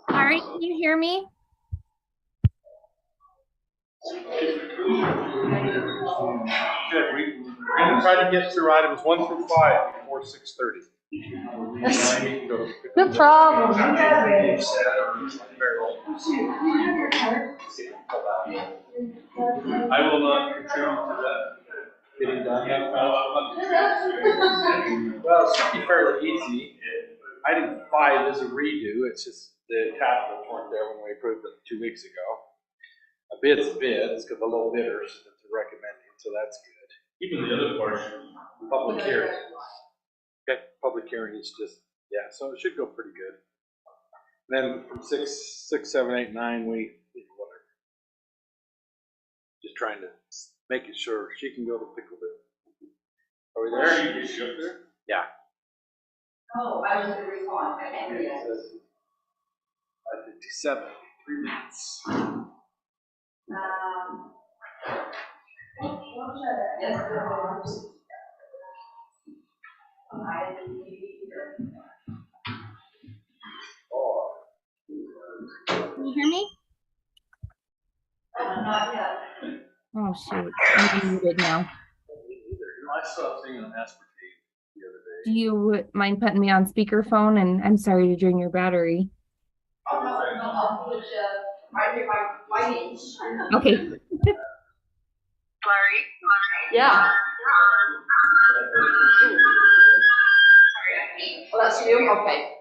Larry, can you hear me? Good. We're going to try to get through items 1 through 5 before 6:30. No problem. I will not contribute to that. Getting done that fast. Well, it should be fairly easy. Item 5 is a redo. It's just the attachments weren't there when we approved it 2 weeks ago. A bid's a bid. It's got the low bidders that they're recommending, so that's good. Even the other portion, public hearing. Okay, public hearing is just, yeah, so it should go pretty good. Then from 6, 7, 8, 9, we, whatever. Just trying to make it sure she can go to Pickleville. Are we there? Is she up there? Yeah. Oh, I was going to respond. I can't hear you. 57, 3 minutes. Yes, Can you hear me? not yet. Oh shoot, I'm muted now. I saw a thing on aspartame the other day. Do you mind putting me on speakerphone? And I'm sorry to drain your battery. Oh, no, I'll put my name. Okay. Larry? Yeah. Oh, that's you? Okay.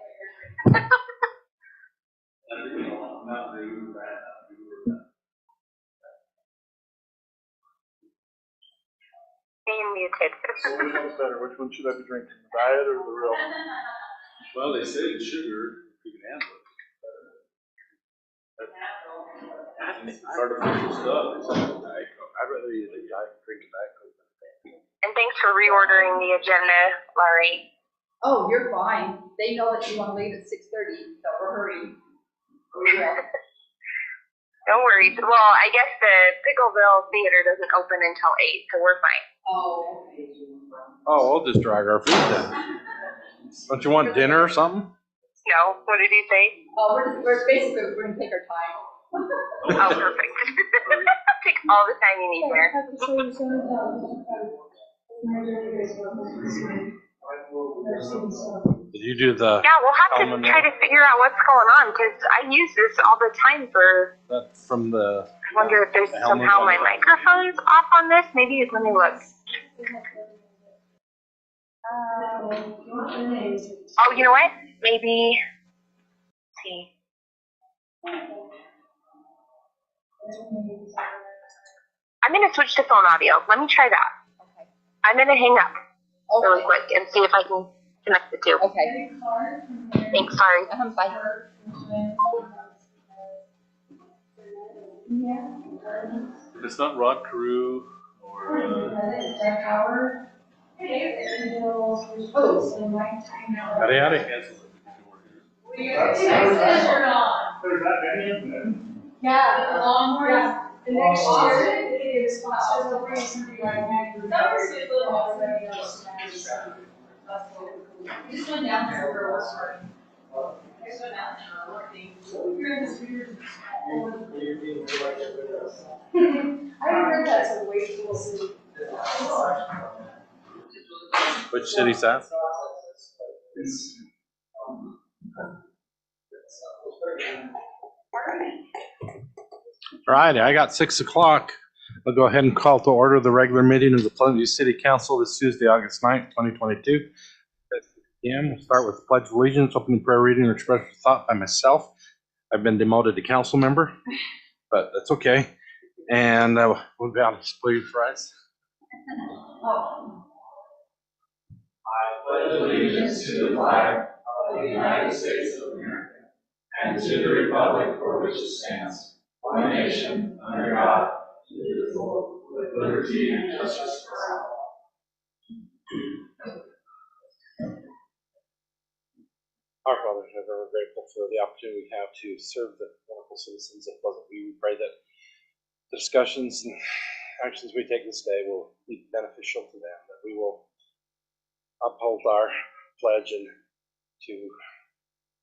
Being muted. So which one's better? Which one should I be drinking? The diet or the real? Well, they say the sugar, you can handle it. It's artificial stuff. It's like Diet Coke. I'd rather use a drink a Diet Coke than a Coke. And thanks for reordering the agenda, Larry. Oh, you're fine. They know that you want to leave at 6:30, so we're hurrying. We will. No worries. Well, I guess the Pickleville Theater doesn't open until 8, so we're fine. Oh, okay. Oh, we'll just drag our food then. Don't you want dinner or something? No? What did you say? Oh, we're basically, we're going to take our time. Oh, perfect. Take all the time you need there. Did you do the? Yeah, we'll have to try to figure out what's going on, because I use this all the time for... That from the... I wonder if there's somehow my microphone's off on this. Maybe, let me look. Oh, you know what? Maybe... Let's see. I'm going to switch to phone audio. Let me try that. Okay. I'm going to hang up really Okay. quick and see if I can connect the two. Okay. Thanks, sorry. Bye. If it's not Rod Carew or... RDA cancels it. Yeah, the long one. The next year, it is sponsored the reason behind Just went down there for a while. Just went down there working. You're in this weird. I heard that's a way cool city. Which city's that? All right, I got 6 o'clock. I'll go ahead and call to order the regular meeting of the Pleasant View City Council this Tuesday, August 9th, 2022. At 6 p.m. We'll start with the Pledge of Allegiance, opening prayer, reading, and expression of thought by myself. I've been demoted to council member, but that's okay. And we'll be on please rise. I pledge allegiance to the flag of the United States of America and to the republic for which it stands, one nation, under God, indivisible, with liberty and justice for all. Our Father in heaven, we're grateful for the opportunity we have to serve the wonderful citizens of Pleasant View. We pray that discussions and actions we take this day will be beneficial to them, that we will uphold our pledge and to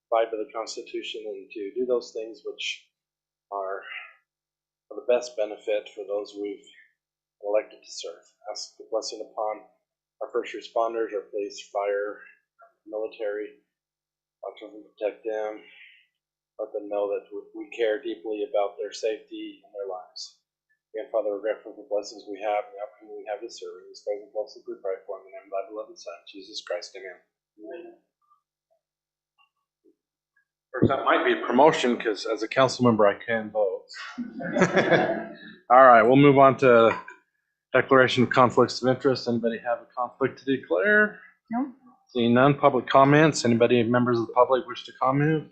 abide by the Constitution and to do those things which are for the best benefit for those we've elected to serve. Ask the blessing upon our first responders, our police, fire, military. Watch them, protect them. Let them know that we care deeply about their safety and their lives. Again, Father, we're grateful for the blessings we have and the opportunity we have to serve. In this present blessed we pray for in the name of thy beloved Son, Jesus Christ. Amen. Amen. Or that might be a promotion because as a council member I can vote. All right, we'll move on to declaration of conflicts of interest. Anybody have a conflict to declare? No. Seeing none. Public comments. Anybody, members of the public, wish to comment?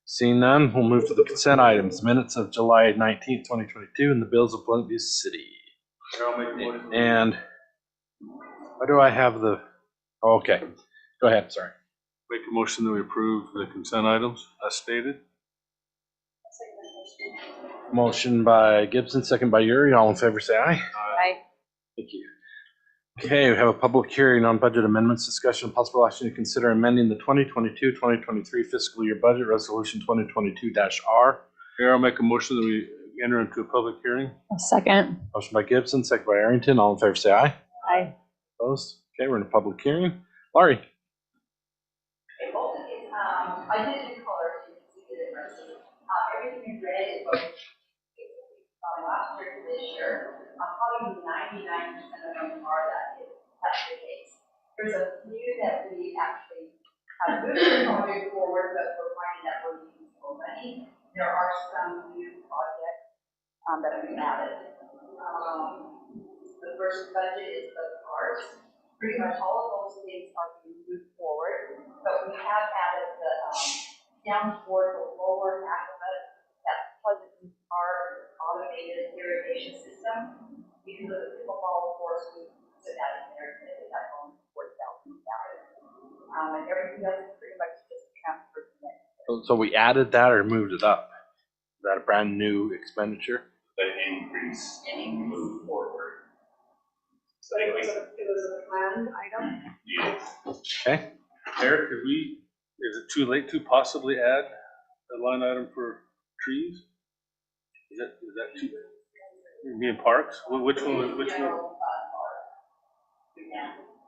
Seeing none, we'll move to the consent items. Minutes of July 19th, 2022, and the bills of Pleasant View City. And why do I have the? Oh, okay, go ahead. Sorry. Make a motion that we approve the consent items as stated. Motion by Gibson, second by Uri. All in favor, say aye. Aye. Thank you. Okay, we have a public hearing on budget amendments, discussion of possible action to consider amending the 2022-2023 fiscal year budget resolution 2022-R. Here, I'll make a motion that we enter into a public hearing. Second. Motion by Gibson, second by Arrington. All in favor, say aye. Aye. Opposed? Okay, we're in a public hearing. Laurie. Okay, both of these, I did in color, so you can see the difference. Everything in red is what last year to this year. Probably 99% of them are that's the case. There's a few that we actually have moved forward, but we're finding that we're using so many. There are some new projects that we've added. The first budget is the parks. Pretty much all of those things are being moved forward, but we have added the down toward the lower half of it, that Pleasant our automated irrigation system. Because of the pickleball course, we put that in there and it got going $40,000. And everything else is pretty much just transferred to it. So we added that or moved it up? Is that a brand new expenditure? The increase moved forward. So But it was a planned item? yeah. Okay. Eric, is it too late to possibly add a line item for trees? Is that too? Being parks? Which one?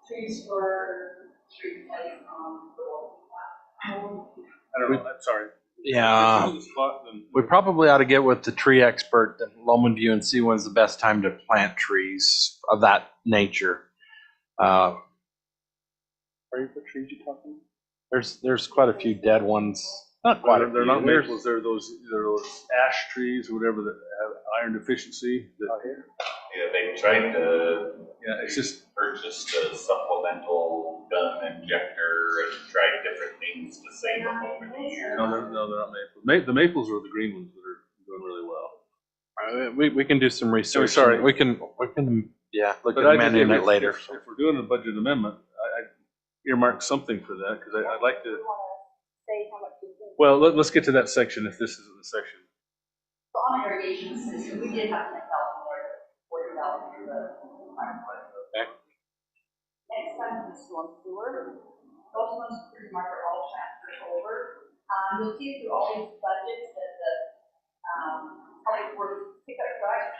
Trees for street lights, I don't know. I'm sorry. Yeah. We probably ought to get with the tree expert at Lowman View and see when's the best time to plant trees of that nature. Are you what trees you talking about? There's quite a few dead ones. Not quite. They're not maples. They're those ash trees or whatever that have iron deficiency. Yeah, they tried to Yeah, it's just purchase the supplemental gun injector and tried different things to save them over the years. no, they're not maples. The maples are the green ones that are doing really well. We can do some research. sorry. We can yeah look But at I just amending think it later. If we're doing a budget amendment, I earmark something for that because I'd like to. Say how much you think. Well, let's get to that section if this isn't the section. So on irrigation system, we did have 10,000 there, 40,000 for the fire department. Okay. Next time is storm sewer. Those ones pretty much are all transferred over. You'll see through all these budgets that the, probably for pickup trucks,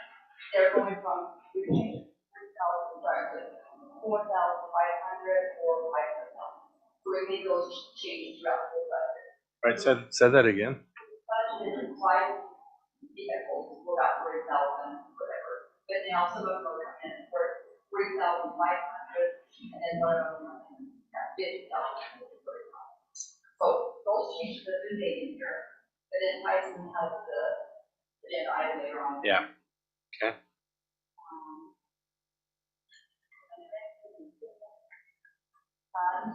they're going from, we can change 3,000 trucks to 4,500 or 500,000. So we made those changes throughout the budget. Right, said that again. Budget is 5 vehicles, about 3,000, whatever. But now some of them are coming in for 3,500, and then one of them at 50,000. So those changes have been made in here, but then Tyson has the agenda item later on. Yeah. Okay. And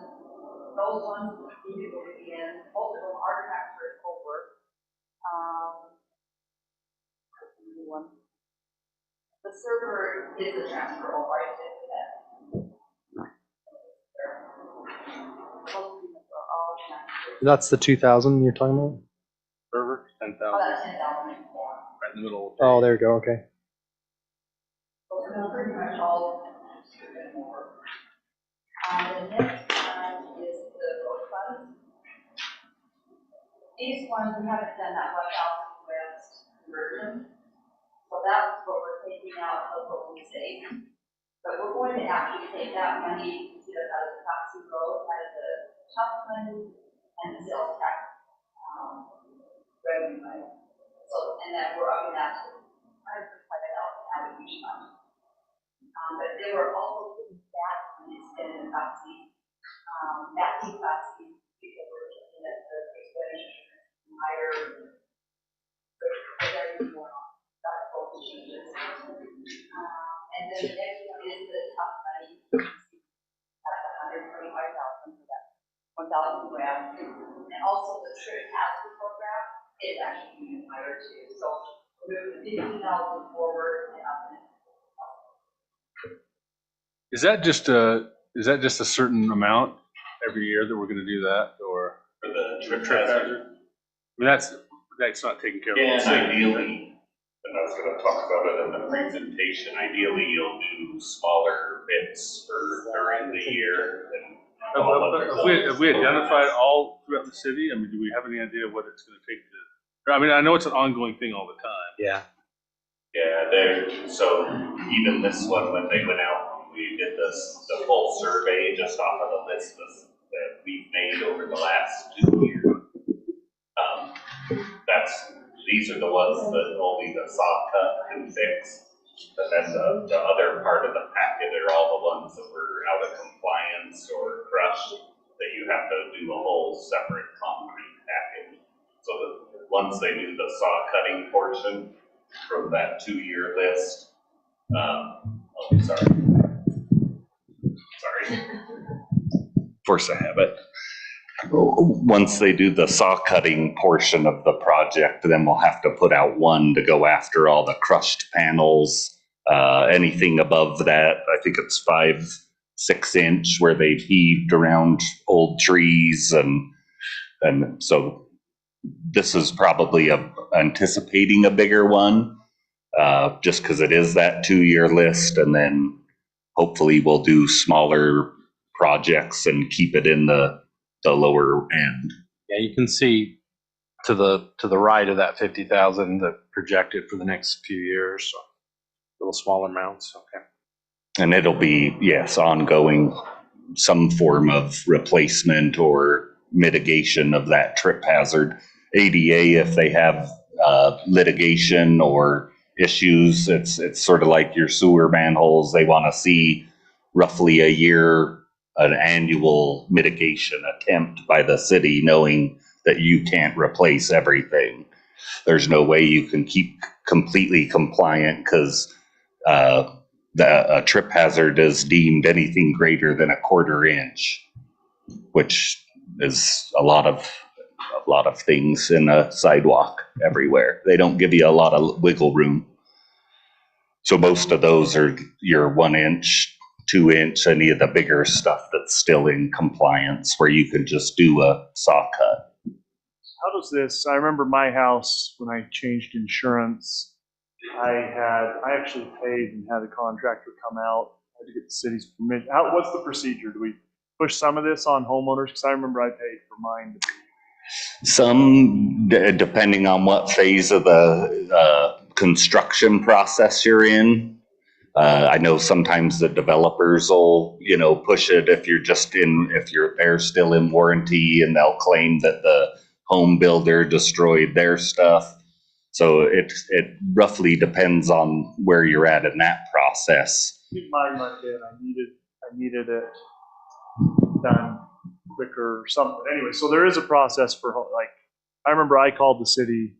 those ones need to go in, most of them are transferred over. New one. The server is a transfer over, I did that. Most of them are all transferred. That's the 2,000 you're talking about? Server, 10,000, Oh, that's 10,000. right in the middle. Oh, there you go. Okay. The next one is the road funds. These ones, we haven't done that 1,000 west conversion. So that's what we're taking out of what we save. But we're going to actually take that money, instead of out of the taxi road, out of the top money and the sales tax revenue money. So, and then we're upping that to 135,000 out of each fund. But they were also putting that money instead of the taxi, because we're looking at the expenditure higher, but everything more on. That's both changes. And then the next one is the top money. That's 125,000 for that 1,000 grant. And also the trip hazard program is actually even higher too. So we're moving 15,000 forward and up. Is that just a certain amount every year that we're gonna do that, or? For the trip Trip hazard. hazard? I mean, that's not taken care of. And ideally, and I was gonna talk about it in the presentation, ideally you'll do smaller bits for during the year and all of it. Have we identified all throughout the city? I mean, do we have any idea what it's gonna take to, I mean, I know it's an ongoing thing all the time. Yeah. Yeah, so even this one, when they went out, we did the full survey just off of the list that we've made over the last 2 years. These are the ones that only the saw cut can fix. But then the other part of the packet are all the ones that were out of compliance or crushed, that you have to do a whole separate concrete package. So that once they do the saw cutting portion from that 2-year list, force of habit. Once they do the saw cutting portion of the project, then we'll have to put out one to go after all the crushed panels. Anything above that, I think it's 5-6 inch where they've heaved around old trees, and so this is probably anticipating a bigger one, just because it is that 2-year list, and then hopefully we'll do smaller projects and keep it in the lower end. Yeah, you can see to the right of that 50,000 that projected for the next few years. So little smaller amounts. Okay. And it'll be, yes, ongoing, some form of replacement or mitigation of that trip hazard. ADA, if they have litigation or issues, it's sort of like your sewer manholes. They want to see roughly a year, an annual mitigation attempt by the city, knowing that you can't replace everything. There's no way you can keep completely compliant, because a trip hazard is deemed anything greater than 1/4 inch, which is a lot of things in a sidewalk everywhere. They don't give you a lot of wiggle room. So most of those are your 1 inch, 2 inch, any of the bigger stuff that's still in compliance, where you can just do a saw cut. How does this, I remember my house, when I changed insurance, I actually paid and had a contractor come out. I had to get the city's permission. What's the procedure? Do we push some of this on homeowners? Because I remember I paid for mine. Some, depending on what phase of the construction process you're in. I know sometimes the developers will, push it if they're still in warranty, and they'll claim that the home builder destroyed their stuff. So it roughly depends on where you're at in that process. I think mine might be, and I needed it done quicker or something. Anyway, so there is a process for, like, I remember I called the city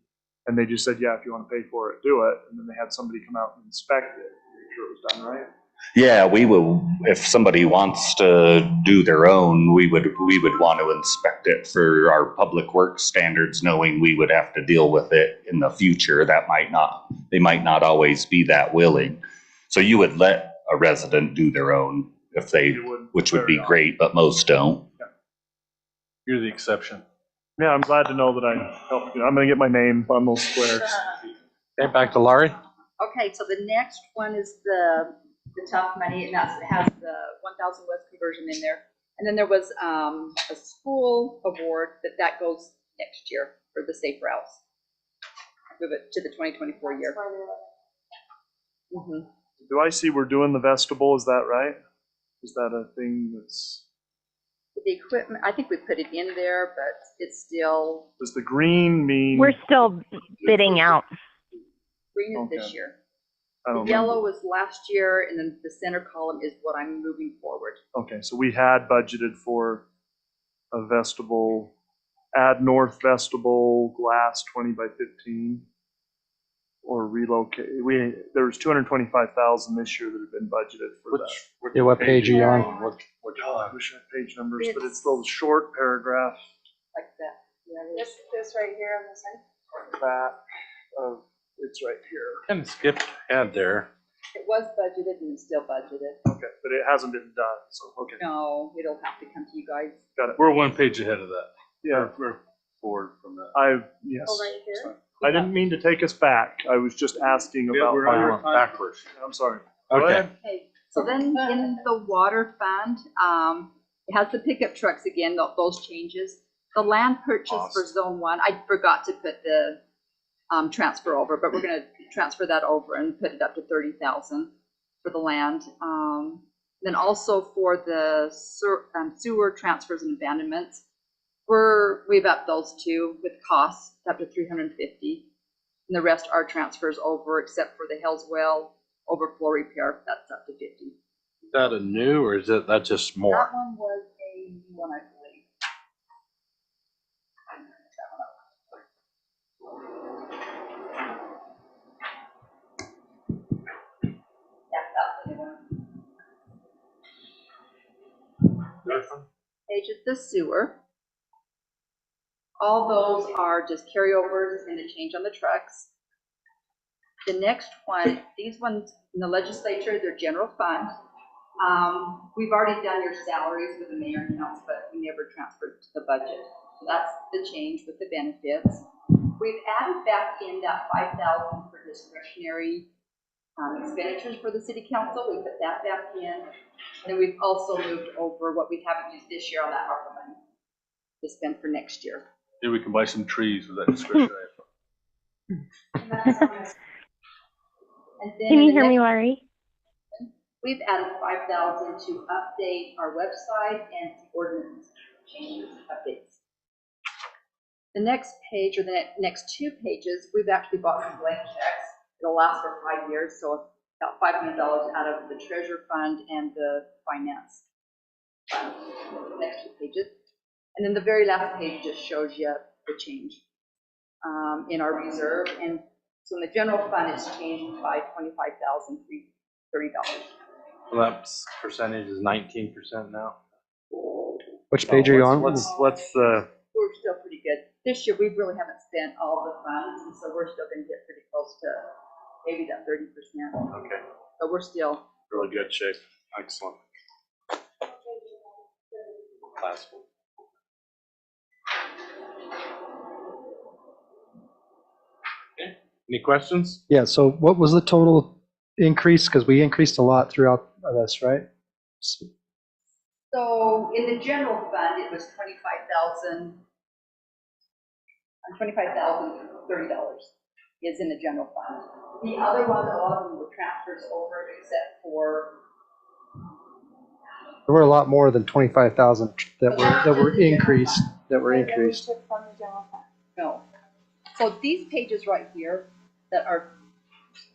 and they just said, yeah, if you want to pay for it, do it. And then they had somebody come out and inspect it, make sure it was done right. Yeah, we will. If somebody wants to do their own, we would want to inspect it for our public works standards, knowing we would have to deal with it in the future. They might not always be that willing. So you would let a resident do their own which would be great, but most don't. Yeah. You're the exception. Yeah, I'm glad to know that I helped you. I'm going to get my name on those squares. Okay, back to Laurie. Okay, so the next one is the the tough money, and that has the 1,000 West conversion in there. And then there was a school award that goes next year for the safe routes. Move it to the 2024 year. Mm-hmm. Do I see we're doing the vestibule? Is that right? Is that a thing that's? The equipment, I think we put it in there, but it's still. Does the green mean? We're still bidding out. Green is Okay. this year. I don't The yellow remember. was last year, and then the center column is what I'm moving forward. Okay, so we had budgeted for a vestibule, add north vestibule, glass 20 by 15, or relocate. There was 225,000 this year that had been budgeted for that. Yeah, what page are you on? Oh, I wish I had page numbers, but it's those short paragraphs Like that. Yeah, This right here on the side. back of, it's right here. Kind of skipped ahead there. it was budgeted and it's still budgeted. Okay, but it hasn't been done, so, okay, No, it'll have to come to you guys. got it. We're 1 page ahead of that. Yeah, We're forward from that. yes. Oh, right here? Sorry. I didn't mean to take us back. I was just asking Yeah, about. we're on your time. Backwards. I'm sorry. Go Okay. ahead. Okay, so then in the water fund, it has the pickup trucks again, those changes. The land purchase for zone 1, I forgot to put the transfer over, but we're gonna transfer that over and put it up to 30,000 for the land. Then also for the sewer transfers and abandonments, we've upped those two with costs up to 350. And the rest are transfers over, except for the Hells Well overflow repair, that's up to 50. Is that a new or is that just more? That one was a new one, I believe. Yeah, that's the new one. Next page is the sewer. All those are just carryovers and the change on the trucks. The next one, these ones in the legislature, they're general fund. We've already done your salaries with the mayor and council, but we never transferred to the budget. So that's the change with the benefits. We've added back in that 5,000 for discretionary expenditures for the city council. We put that back in. And then we've also moved over what we haven't used this year on that ARPA money to spend for next year. Maybe we can buy some trees with that discretionary. And then Can you the hear me, next- Larry? We've added 5,000 to update our website and ordinance changes, updates. The next page, or the next 2 pages, we've actually bought some blank checks. It'll last for 5 years, so about $500 out of the treasure fund and the finance fund. The next 2 pages. And then the very last page just shows you the change in our reserve. And so in the general fund, it's changed by $25,330. Well, that percentage is 19% now. Which page are you on? What's the? We're still pretty good. This year, we really haven't spent all the funds, and so we're still gonna get pretty close to maybe that 30%. Okay. So we're still. Really good shape. Excellent. Classical. Okay. Any questions? Yeah, so what was the total increase? Because we increased a lot throughout this, right? So in the general fund, it was $25,030 is in the general fund. The other ones, a lot of them were transfers over, except for. There were a lot more than 25,000 that were increased, No. So these pages right here that are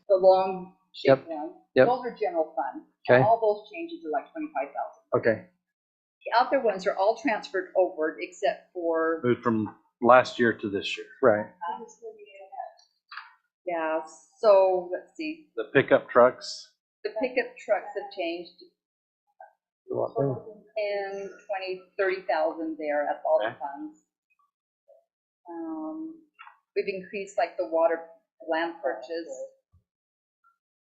the long shaped ones, those are general fund. Okay. All those changes are like 25,000. Okay. The other ones are all transferred over except for. Moved from last year to this year. Right. Yeah, so let's see. The pickup trucks. The pickup trucks have changed. And 30,000 there, that's all the funds. We've increased like the water land purchase.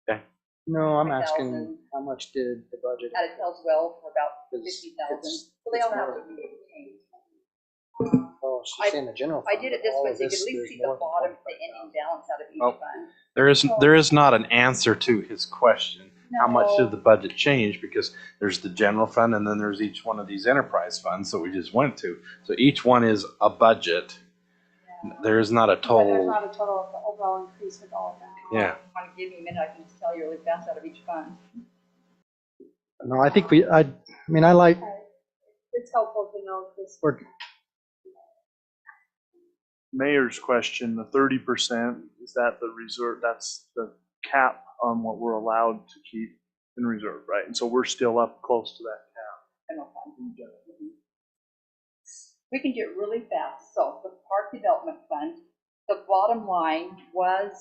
Okay. No, I'm 5,000. asking how much did the budget? At a Tells Well for about 50,000. So they all have to be changed. Oh, she's saying the general. I did it this All way of so you could this, at least there's see the more than bottom, the 25,000. ending balance out of each Oh. fund. There is not an answer to his question. how much did the budget change? Because there's the general fund and then there's each one of these enterprise funds that we just went to. So each one is a budget. There is not a But there's total, not a total of the overall increase with all of that. yeah. If you want to give me a minute, I can just tell you really fast out of each fund. No, I think I mean, I like, It's helpful to know this. we're, Mayor's question, the 30%, is that the reserve, that's the cap on what we're allowed to keep in reserve, right? And so we're still up close to that cap. General fund. We can do it really fast. So the park development fund, the bottom line was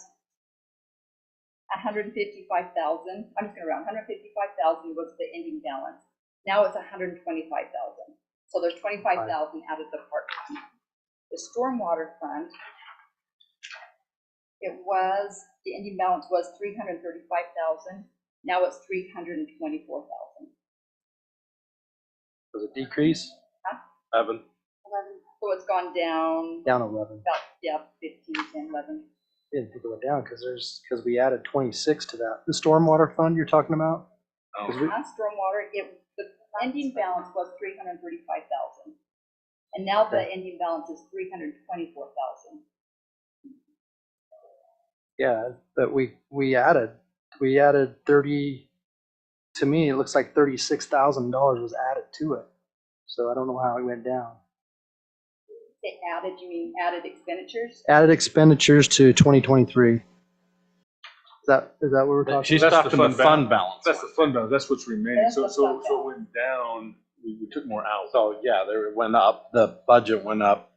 155,000. I'm just gonna round, 155,000 was the ending balance. Now it's 125,000. So there's 25,000 out of the park fund. The stormwater fund, the ending balance was 335,000. Now it's 324,000. was a decrease, Evan, So it's gone down down 11. about, 15, 10, 11. Didn't think it went down because we added 26 to that. The stormwater fund you're talking about? oh, On stormwater, the ending balance was 335,000. And now the ending balance is 324,000. Yeah, but we added 30, to me, it looks like $36,000 was added to it. So I don't know how it went down. It added, you mean added expenditures? Added expenditures to 2023. Is that what we're talking she's That's the talking the fund fund balance. That's the fund balance, that's what's remaining, That's so, the so, fund so it went down, we took more out, So, yeah, there it went up, the budget went up.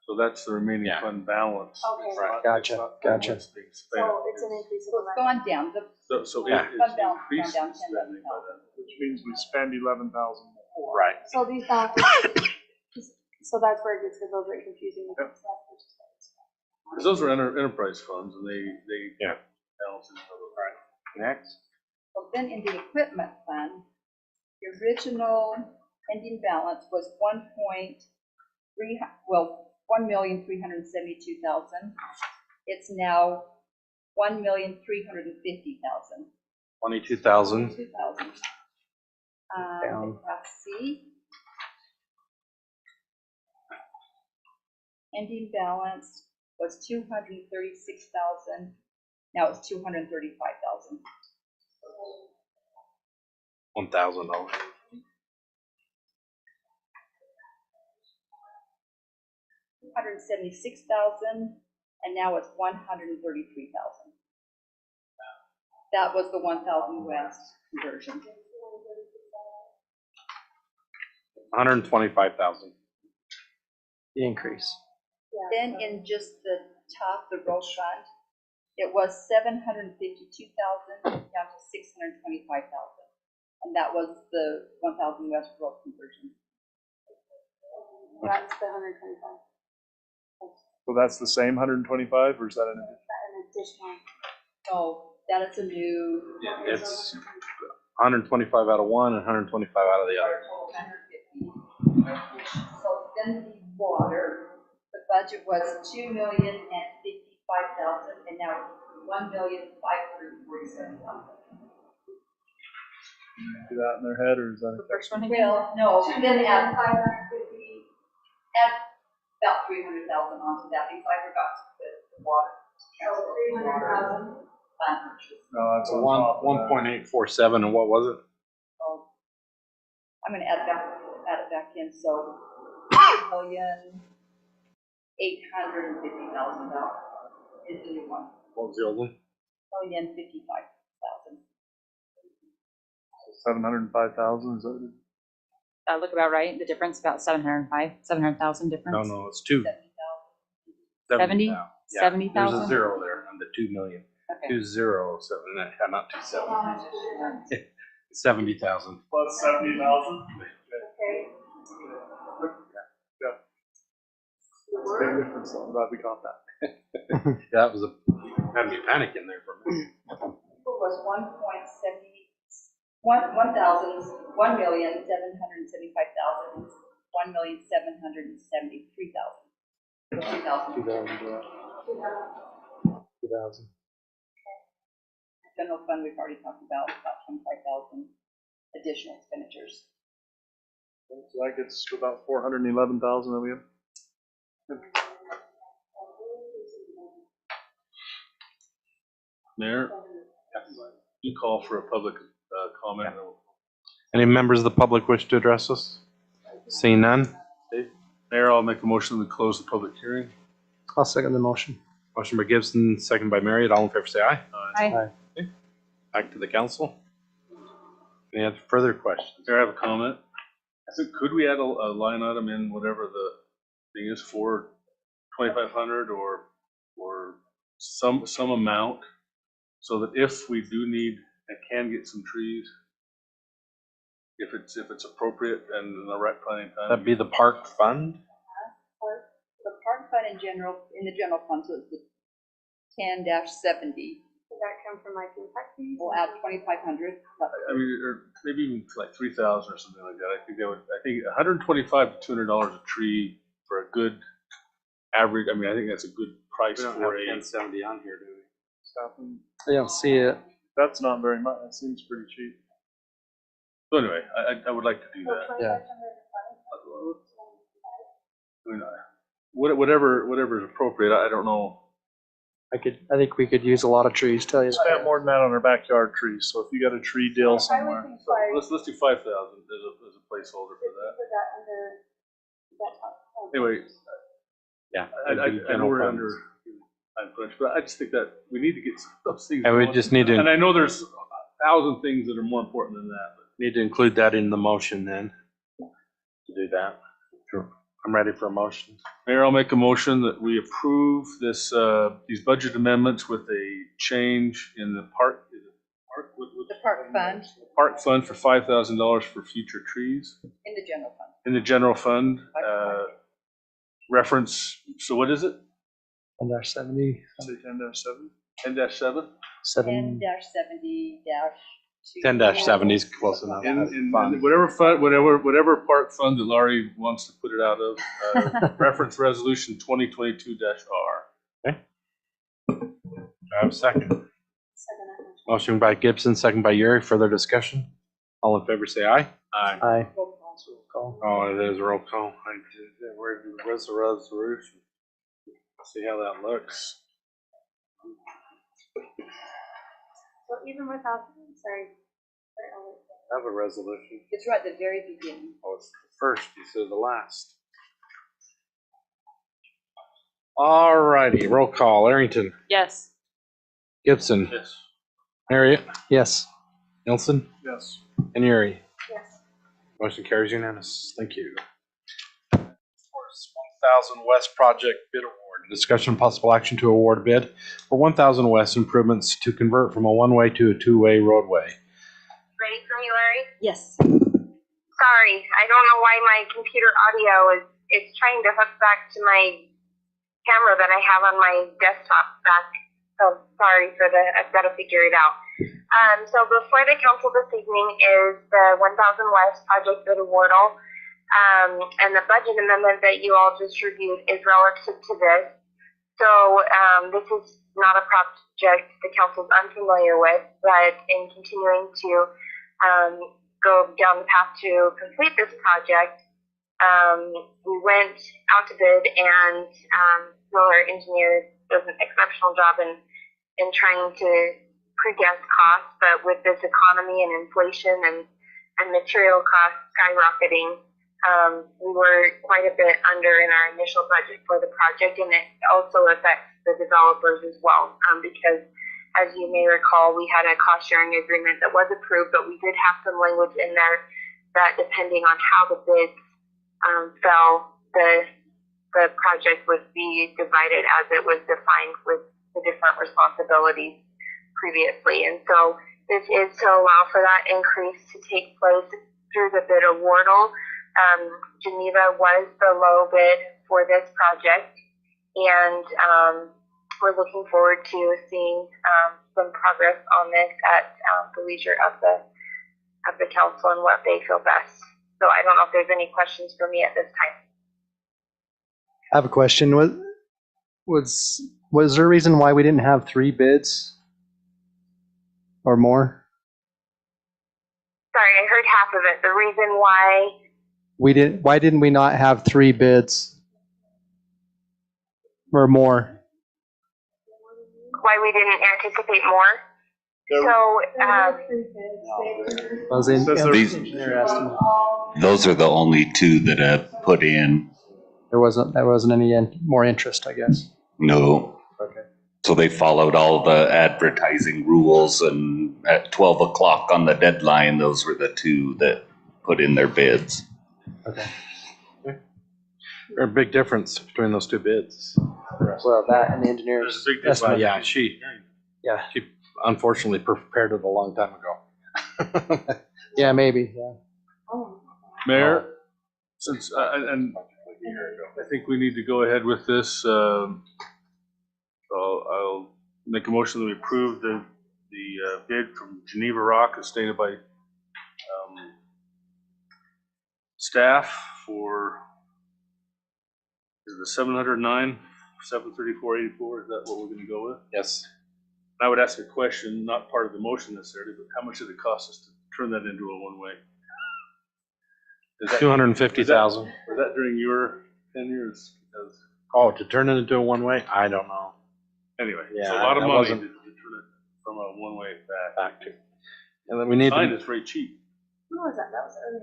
so that's the remaining Yeah. fund balance. Okay. It's not- Gotcha, it's not gotcha. what's being spent. So it's an increase of So it's 11. gone down. So Yeah. it Fund balance increased gone down the 10, spending by 11,000. that. Which means we spend 11,000 more. Right. So these balances, so that's where it gets a little bit confusing. with Yep. stuff, which is what it's- Because those are enterprise funds, and they Yeah. balance each other. Right. Next. So then in the equipment fund, the original ending balance was 1,372,000. It's now 1,350,000. 22,000. 2,000. Down. Class C. Ending balance was 236,000. Now it's 235,000. $1,000. 176,000, and now it's 133,000. That was the 1,000 West conversion. 125,000. The increase. Then in just the top, the road fund, it was 752,000 down to 625,000, and that was the 1,000 West road conversion. That's the 125. So that's the same 125, or is that an addition? An additional. So that is a new. Yeah, it's 125 out of one and 125 out of the other. So then the water, the budget was 2,055,000, and now it's 1,547,000. Do that in their head, or is that? The first one again? Well, no, then add 550, add about 300,000 onto that, because I forgot to put the water. So 300,000. Land purchase. No, that's So on top of that. 1.847, and what was it? So I'm gonna add it back in, so $1,850,000 is the new one. What was the old one? 1,055,000. 705,000, is that it? That look about right. The difference about 700,000 difference. No, it's two. 70? Yeah, There's 70,000? a zero there on the 2 million. Okay. 207, not 270. 70,000. Plus 70,000? Okay. Yeah. It's a big difference, though. I'm glad we caught that. Yeah, that was had me panicking there for a minute. It was 1,775,000, 1,773,000. 2,000. 2,000. general fund, we've already talked about 25,000 additional expenditures. So that gets to about 411,000 that we have. Mayor, you call for a public comment. Any members of the public wish to address us? Seeing none? Mayor, I'll make a motion to close the public hearing. I'll second the motion. Motion by Gibson, second by Marriott. All in favor, say aye. Aye. Back to the council. Any other further questions? Mayor, I have a comment. So could we add a line item in whatever the thing is for 2,500 or some amount, so that if we do need and can get some trees, if it's appropriate and in the right planning time. That'd be the park fund? The park fund in the general fund, so it's the 10-70. Does that come from like impact fees? We'll add 2,500. I mean, or maybe even like 3,000 or something like that. I think $125 to $200 a tree for a good average. I mean, I think that's a good price We don't for have a. 1070 on here, do we? I don't see it. That's not very much. That seems pretty cheap. So anyway, I would like to do that. Yeah. I mean, whatever is appropriate. I don't know. I think we could use a lot of trees, tell you We spent that. more than that on our backyard trees, so if you got a tree deal somewhere. So let's do 5,000 as a placeholder for that. Anyway, Yeah. I know we're under time crunch, but I just think that we need to get those things. And we going. just need to. And I know there's 1,000 things that are more important than that. But Need to include that in the motion then, to do that. Sure. I'm ready for a motion. Mayor, I'll make a motion that we approve these budget amendments with a change in the park. Is it park? The park fund Park fund for $5,000 for future trees in the general fund. in the general fund. Reference. So what is it? 10-70, Say 10-7. 10-7. 7. 10-70-2. 10-70 is close enough. In Fund. whatever fund, whatever park fund that Laurie wants to put it out of, reference resolution 2022-R. I have a second. Motion by Gibson, second by Uri. Further discussion? All in favor, say aye. Aye. Call. Oh, it is roll call. Where's the resolution? See how that looks. So even without, sorry. I have a resolution. It's right at the very beginning. Oh, it's the first instead of the last. All righty, roll call. Arrington, Yes. Gibson, Yes. Marriott, Yes. Nielsen, Yes. and Uri. Yes. Motion carries unanimous. Thank you. 1,000 West Project Bid Award. Discussion and possible action to award a bid for 1,000 West improvements to convert from a one-way to a two-way roadway. Ready for me, Larry? Yes. Sorry, I don't know why my computer audio is trying to hook back to my camera that I have on my desktop back. So sorry for I've got to figure it out. So before the council this evening is the 1,000 West Project Bid Awardal. And the budget amendment that you all just reviewed is relative to this. So this is not a project the council's unfamiliar with, but in continuing to go down the path to complete this project, we went out to bid, and Miller Engineers does an exceptional job in trying to pre-guess costs, but with this economy and inflation and material costs skyrocketing, we were quite a bit under in our initial budget for the project, and it also affects the developers as well, because as you may recall, we had a cost sharing agreement that was approved, but we did have some language in there that depending on how the bids fell, the project would be divided as it was defined with the different responsibilities previously. And so this is to allow for that increase to take place through the bid awardal. Geneva was the low bid for this project, and we're looking forward to seeing some progress on this at the leisure of the council and what they feel best. So I don't know if there's any questions for me at this time. I have a question. Was there a reason why we didn't have 3 bids? or more? Sorry, I heard half of it. The reason why, Why didn't we not have 3 bids or more? why we didn't anticipate more. So, Was in Says there- These- engineer estimate. Those are the only 2 that have put in. There wasn't any more interest, I guess. No. Okay. So they followed all the advertising rules, and at 12 o'clock on the deadline, those were the 2 that put in their bids. Okay. There's a big difference between those 2 bids. Well, that and the engineer's There's a big difference. Well, estimate. yeah, she unfortunately prepared it a long time ago. Yeah, maybe. Yeah. Mayor, since, and I think we need to go ahead with this. I'll make a motion that we approve the bid from Geneva Rock as stated by staff for, is it 709, 734.84? Is that what we're going to go with? Yes. I would ask a question, not part of the motion necessarily, but how much did it cost us to turn that into a one-way? Is that- 250,000. Was that during your tenure? Oh, to turn it into a one-way? I don't know. Anyway, Yeah, it's a lot of that money to wasn't- turn it from a one-way back. Back to. And then we need Sign to, is very cheap.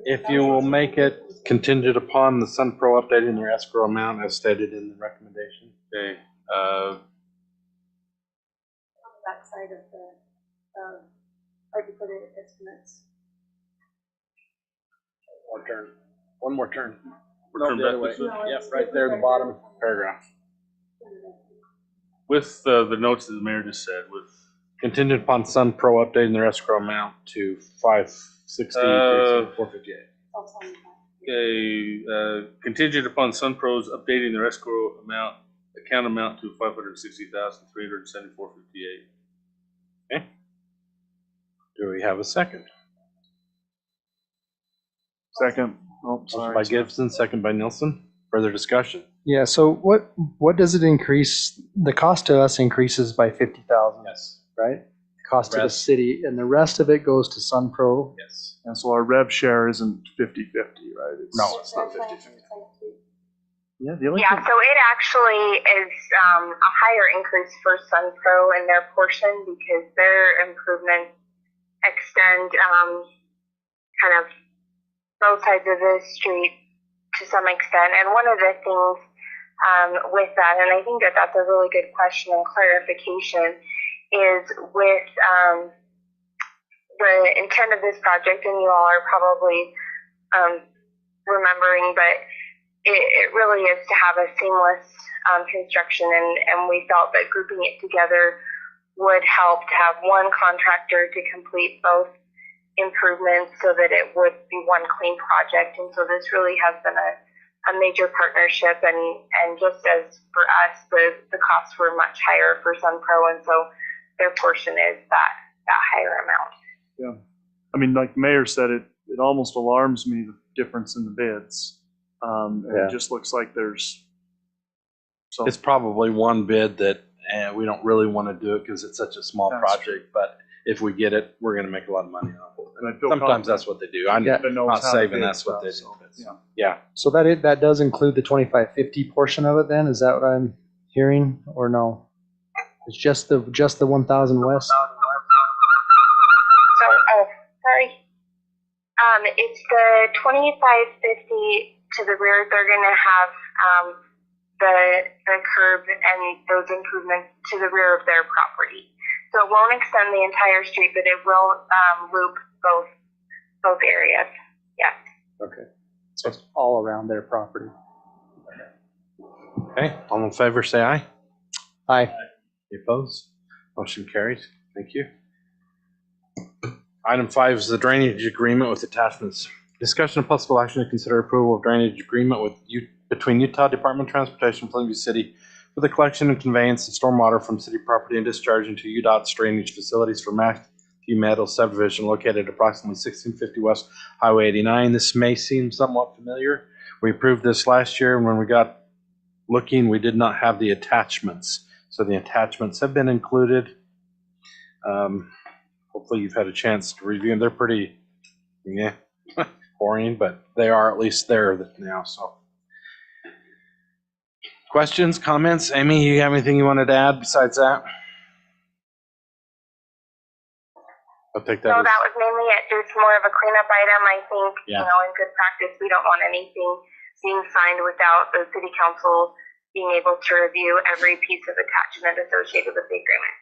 if you will make it contingent upon the Sunpro updating their escrow amount as stated in the recommendation. Okay, Backside of the, I could put it estimates. One more turn. Turn The other back way. this way. Yep, right there, the bottom paragraph. with the notes that the mayor just said, with Contingent upon Sunpro updating their escrow amount to 560, 458. contingent upon Sunpros updating their escrow account amount to $560,374.58. Okay. Do we have a second? Second. Oh, Motion sorry. by Gibson, second by Nilsson. Further discussion? Yeah. So what does it increase? The cost to us increases by 50,000. Yes. Right? Cost to the Rest. city, and the rest of it goes to Sunpro. Yes. And so our rev share isn't 50/50, right? No, it's not 50/50. Yeah, the only yeah, thing, so it actually is a higher increase for Sunpro in their portion because their improvements extend kind of both sides of the street to some extent. And one of the things with that, and I think that that's a really good question and clarification, is with the intent of this project, and you all are probably remembering, but it really is to have a seamless construction, and we felt that grouping it together would help to have one contractor to complete both improvements so that it would be one clean project. And so this really has been a major partnership, and just as for us, the costs were much higher for Sunpro, and so their portion is that higher amount. yeah. I mean, like the mayor said, it almost alarms me, the difference in the bids. And Yeah. it just looks like there's, so, It's probably one bid that we don't really want to do it because it's such a small That's project, but if we get it, we're going to make a lot of money off it. and I feel Sometimes confident that's what they do. I'm Yeah. that knows not how to saving bid that's what they stuff, do. so, Yeah. So that does include the 2550 portion of it. Then is that what I'm hearing, or no? It's just the 1,000 west. So, oh, sorry. It's the 2550 to the rear. They're going to have the curb and those improvements to the rear of their property. So it won't extend the entire street, but it will loop both areas. Yes. Okay. So it's all around their property. Okay, all in favor, say aye. Aye. Any opposed? Motion carries. Thank you. Item 5 is the drainage agreement with attachments. Discussion of possible action to consider approval of drainage agreement between Utah Department of Transportation and Plainview City for the collection and conveyance of stormwater from city property and discharge into UDOT's drainage facilities for Matthew Meadows subdivision located at approximately 1650 West Highway 89. This may seem somewhat familiar. We approved this last year, and when we got looking, we did not have the attachments. So the attachments have been included. Hopefully hopefully you've had a chance to review them. They're pretty, yeah, boring, but they are at least there now, so. Questions, comments? Amy, you have anything you wanted to add besides that? I'll take that. No, that was mainly it. Just more of a cleanup item. I think, Yeah. in good practice, we don't want anything being signed without the city council being able to review every piece of attachment associated with the agreement.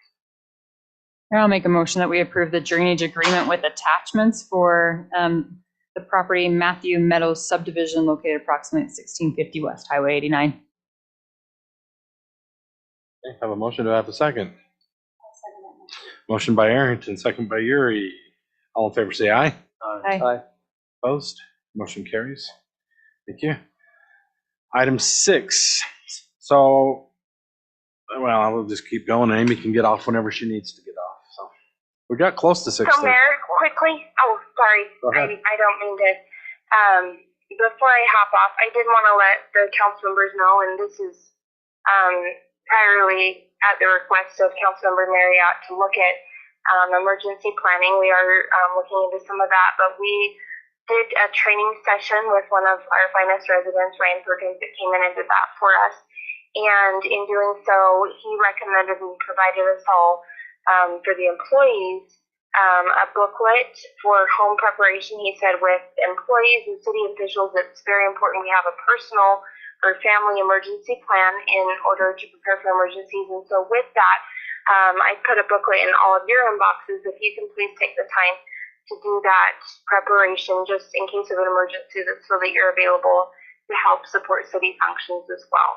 I'll make a motion that we approve the drainage agreement with attachments for the property Matthew Meadows subdivision located approximately at 1650 West Highway 89. Okay, have a motion to have a second. Motion by Arrington, second by Uri. All in favor, say aye. Aye. Opposed? Motion carries. Thank you. Item 6. So, well, we'll just keep going. Amy can get off whenever she needs to get off. So we got close to 6. So, Mayor, quickly, sorry, Go ahead. I don't mean to, before I hop off, I did want to let the council members know, and this is entirely at the request of Councilmember Marriott, to look at emergency planning. We are looking into some of that, but we did a training session with one of our finest residents, Ryan Perkins, that came in and did that for us. And in doing so, he recommended and provided us all, for the employees, a booklet for home preparation. He said with employees and city officials, it's very important we have a personal or family emergency plan in order to prepare for emergencies. And so with that, I put a booklet in all of your inboxes. If you can please take the time to do that preparation just in case of an emergency, so that you're available to help support city functions as well.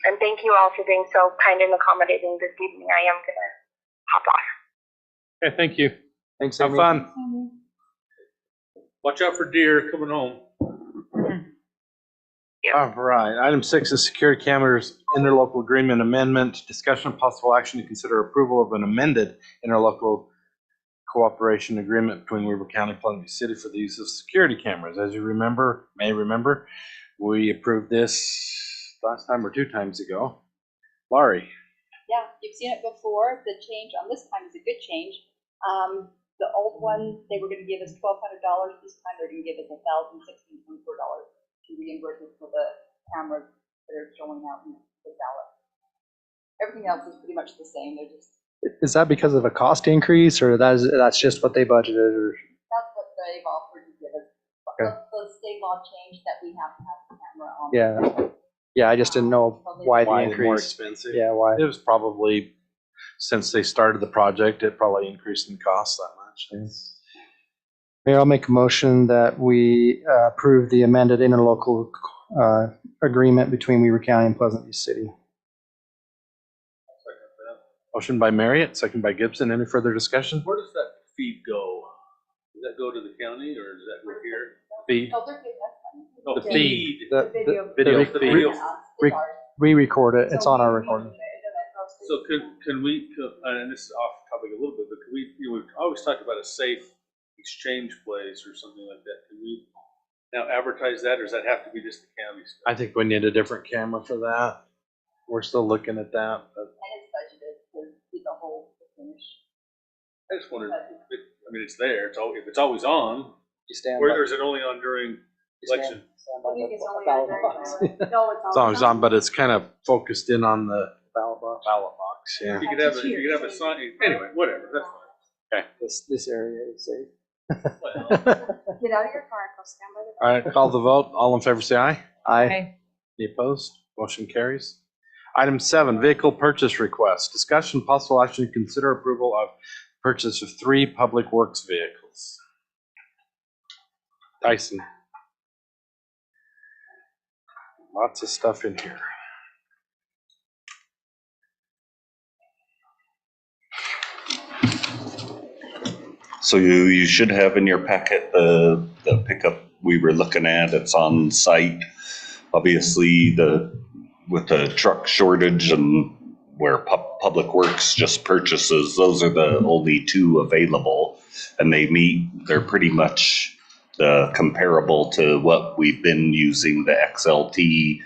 And thank you all for being so kind and accommodating this evening. I am going to hop off. Okay, thank you. Thanks, Have Amy. fun. Watch out for deer coming home. All right. Item 6 is security cameras interlocal agreement amendment. Discussion of possible action to consider approval of an amended interlocal cooperation agreement between Weber County and Pleasant View City for the use of security cameras. As you may remember, we approved this last time or 2 times ago. Laurie. Yeah, you've seen it before. The change on this time is a good change. The old one, they were gonna give us $1,200. This time they're gonna give us $1,624 to reimburse us for the cameras that are showing out in the ballot. Everything else is pretty much the same. They're just, Is that because of a cost increase, or that's just what they budgeted? Or that's what they've offered to give us. Okay. The state law changed that we have to have the camera on. yeah, I just didn't know why the More increase. expensive? Yeah, why? It was probably, since they started the project, it probably increased in cost that much. Mayor, I'll make a motion that we approve the amended interlocal agreement between Weber County and Pleasant View City. Motion by Marriott, second by Gibson. Any further discussion? Where does that feed go? Does that go to the county or does that go here? Feed. Oh, they're good, that's fine. Oh, The feed. The Video The feed. video. we record it. It's on our recording. So can we, and this is off topic a little bit, but can we, we've always talked about a safe exchange place or something like that. Can we now advertise that, or does that have to be just the county stuff? I think we need a different camera for that. We're still looking at that, but And it's budgeted to do the whole finish. I just wondered, I mean, it's there, if it's always on, You stand or by- is it only on during you stand- election? stand by I think the it's only ballot on box. No, it's always on, but it's kind of focused in on the Ballot box. ballot box, yeah. You could have a sign, anyway, whatever, that's fine. This area is safe. Well, Get out of your car and go stand by the. All right, call the vote. All in favor, say aye. Aye. Okay. Any opposed? Motion carries. Item 7, vehicle purchase request. Discussion, possible action to consider approval of purchase of 3 public works vehicles. Tyson. Lots of stuff in here. So you should have in your packet the pickup we were looking at. It's on site. Obviously, with the truck shortage and where Public Works just purchases, those are the only 2 available, and they're pretty much comparable to what we've been using, the XLT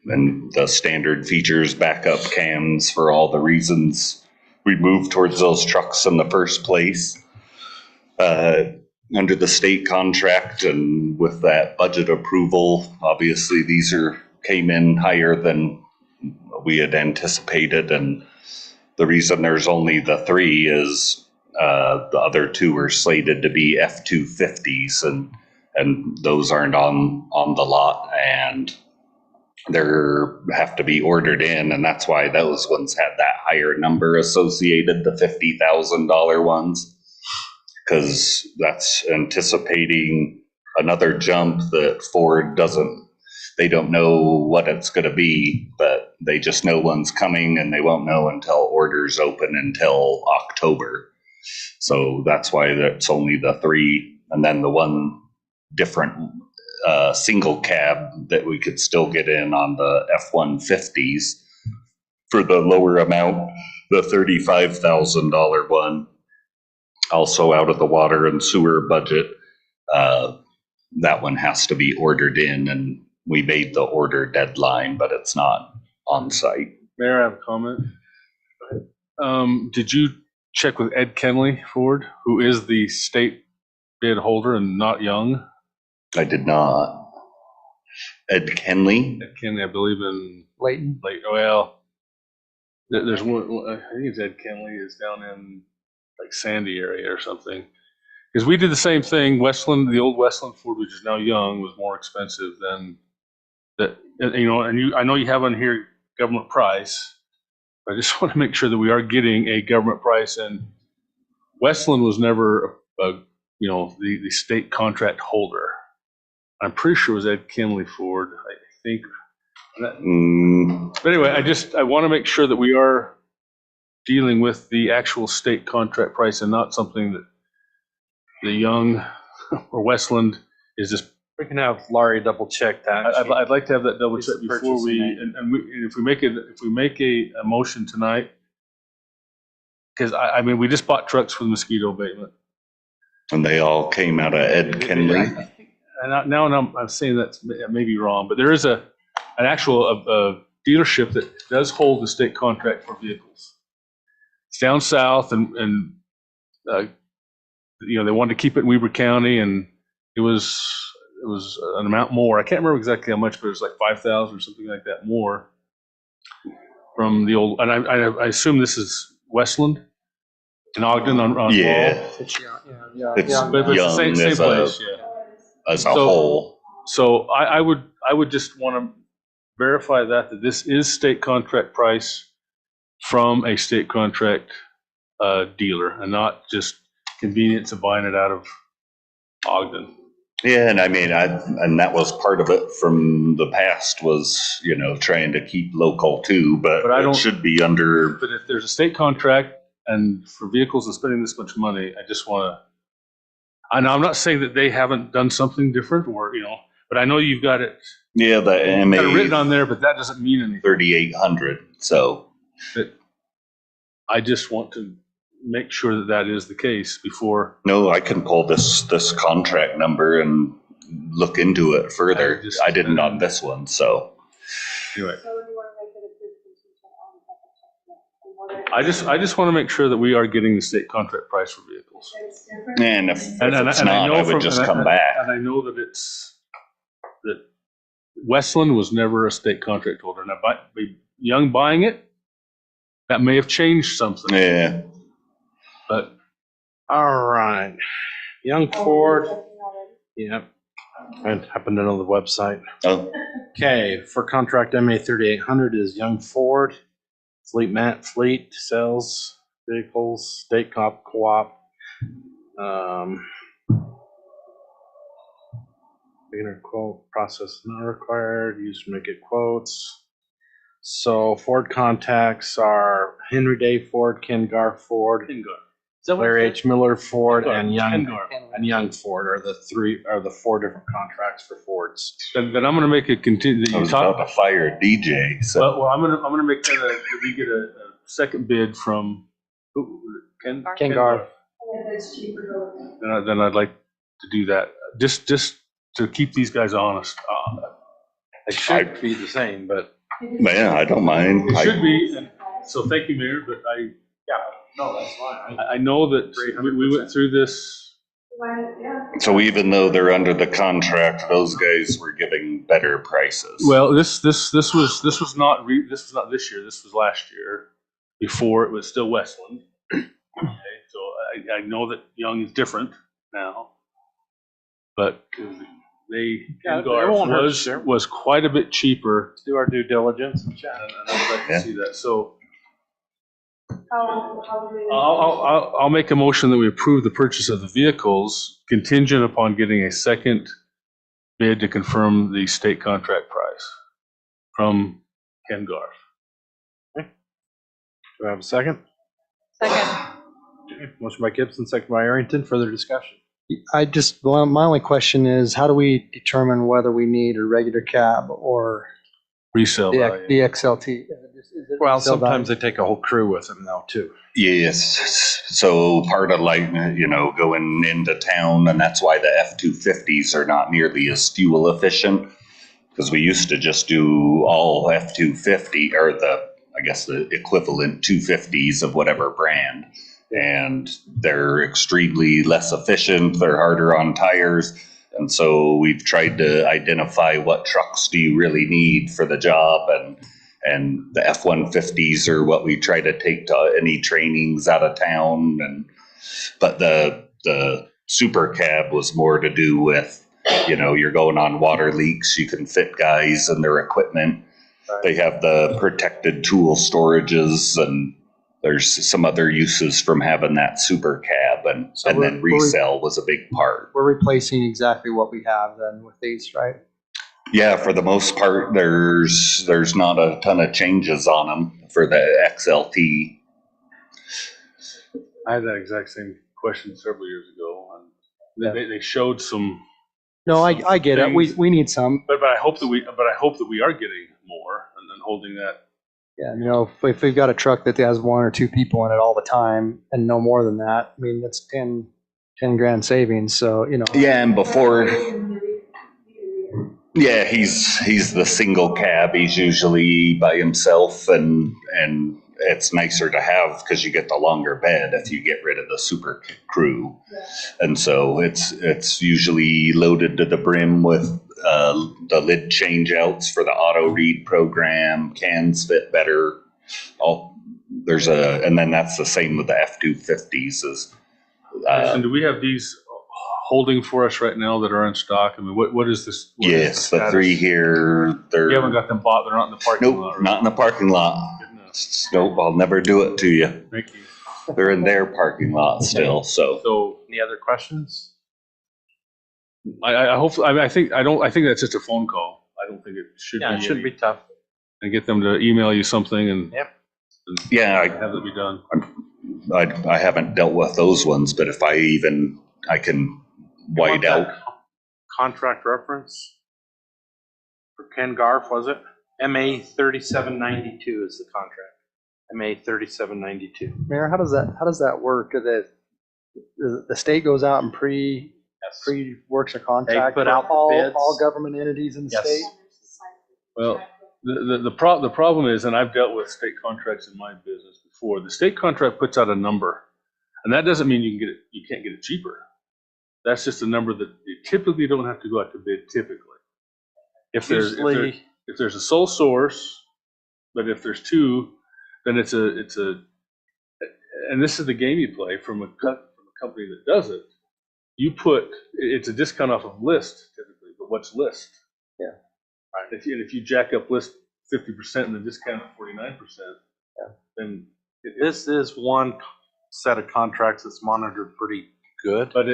and the standard features, backup cams for all the reasons we moved towards those trucks in the first place. Under the state contract and with that budget approval, obviously these came in higher than we had anticipated. And the reason there's only the 3 is the other 2 are slated to be F-250s, and those aren't on the lot, and they're have to be ordered in, and that's why those ones had that higher number associated, the $50,000 ones, because that's anticipating another jump that Ford they don't know what it's going to be, but they just know one's coming, and they won't know until orders open until October. So that's why that's only the 3, and then the one different single cab that we could still get in on the F-150s for the lower amount, the $35,000 one, also out of the water and sewer budget. That one has to be ordered in, and we made the order deadline, but it's not on site. Mayor, I have a comment. Did you check with Ed Kenley Ford, who is the state bid holder and not Young? I did not. Ed Kenley? Ed Kenley, I believe in Layton. Well, there's one, I think it's Ed Kenley is down in like Sandy area or something. Because we did the same thing. Westland, the old Westland Ford, which is now Young, was more expensive than that. You know, and I know you have on here government price. I just want to make sure that we are getting a government price. And Westland was never, the state contract holder. I'm pretty sure it was Ed Kenley Ford. I think. But anyway, I want to make sure that we are dealing with the actual state contract price and not something that the Young or Westland is just. We can have Laurie double check that. I'd like to have that double check before we, and if we make a motion tonight, because I mean, we just bought trucks for the mosquito abatement. And they all came out of Ed Kenley. And now I'm saying that may be wrong, but there is an actual dealership that does hold the state contract for vehicles. It's down south, and they wanted to keep it in Weber County, and it was an amount more. I can't remember exactly how much, but it was like 5,000 or something like that more from the old. And I assume this is Westland in Ogden on yeah. Wall. It's But it's the same place, as a whole. So I would just want to verify that this is state contract price from a state contract dealer, and not just convenience of buying it out of Ogden. Yeah, and I mean, and that was part of it from the past was, trying to keep local too, but it should be under. But if there's a state contract and for vehicles and spending this much money, I just want to, and I'm not saying that they haven't done something different or, but I know you've got it. Yeah, the MA. Got it written on there, but that doesn't mean anything. 3,800, so. But I just want to make sure that is the case before. No, I can pull this contract number and look into it further. I didn't on this one, so. Anyway. I just want to make sure that we are getting the state contract price for vehicles. And if it's not, I would just come back. And I know that that Westland was never a state contract holder. Now, by Young buying it, that may have changed something. Yeah. But all right, Young Ford. Yep, I happen to know the website. Oh. Okay, for contract MA 3800 is Young Ford. Fleet sells vehicles. State co-op. Beginner quote process not required. Use make it quotes. So Ford contacts are Henry Day Ford, Ken Gar Ford, Larry H. Miller Ford, and Young Ford are the 4 different contracts for Fords. Then I'm going to make a continue. I was about to fire DJ. So. Well, I'm going to make that we get a second bid from Ken Gar. Then I'd like to do that just to keep these guys honest. It should be the same, but man, I don't mind. It should be. And so thank you, Mayor. But No, that's fine. I know that we went through this. So even though they're under the contract, those guys were giving better prices. Well, this was not this year. This was last year. Before it was still Westland. Okay, so I know that Young is different now, but Kengar was quite a bit cheaper. Let's do our due diligence and check. And I can see that. So I'll make a motion that we approve the purchase of the vehicles contingent upon getting a second bid to confirm the state contract price from Ken Garf. Do I have a second? Second. Motion by Gibson, second by Arrington. Further discussion? My only question is, how do we determine whether we need a regular cab or Resale value. the XLT? Well, sometimes they take a whole crew with them now too. Yes, so part of going into town, and that's why the F-250s are not nearly as fuel efficient, because we used to just do all F-250, or the equivalent 250s of whatever brand, and they're extremely less efficient, they're harder on tires, and so we've tried to identify what trucks do you really need for the job, and the F-150s are what we try to take to any trainings out of town. But the super cab was more to do with, you're going on water leaks, you can fit guys and their equipment. Right. They have the protected tool storages, and there's some other uses from having that super cab, and then resale was a big part. We're replacing exactly what we have then with these, right? Yeah, for the most part, there's not a ton of changes on them for the XLT. I had that exact same question several years ago, and they showed some. No, I get it. We need some, but I hope that we are getting more and holding that. Yeah, if we've got a truck that has one or two people in it all the time and no more than that, I mean, that's 10 grand savings. So Yeah, and before. Yeah, he's the single cab. He's usually by himself, and it's nicer to have because you get the longer bed if you get rid of the super crew. And so it's usually loaded to the brim with the lid change outs for the auto read program. Cans fit better. And then that's the same with the F-250s. And do we have these holding for us right now that are in stock? I mean, what is this? Yes, the three here. You haven't got them bought. They're not in the parking lot. Nope, not in the parking lot. Nope, I'll never do it to you. Thank you. They're in their parking lot still. So any other questions? I think that's just a phone call. I don't think it should be. Yeah, it shouldn't be tough. And get them to email you something and. Yep. Yeah, have it be done. I haven't dealt with those ones, but if I can white out. Contract reference for Ken Garf, was it? MA 3792 is the contract. MA 3792. Mayor, how does that work? The state goes out and pre works a contract put for out bids. all government entities in the state? Well, the problem is, and I've dealt with state contracts in my business before, the state contract puts out a number, and that doesn't mean you can't get it cheaper. That's just a number that you typically don't have to go out to bid typically. If there's a sole source, but if there's two, then it's a and this is the game you play from a company that does it. It's a discount off of list typically, but what's list? Yeah. Right. If you jack up list 50% and the discount at 49%, then this is one set of contracts that's monitored pretty good. But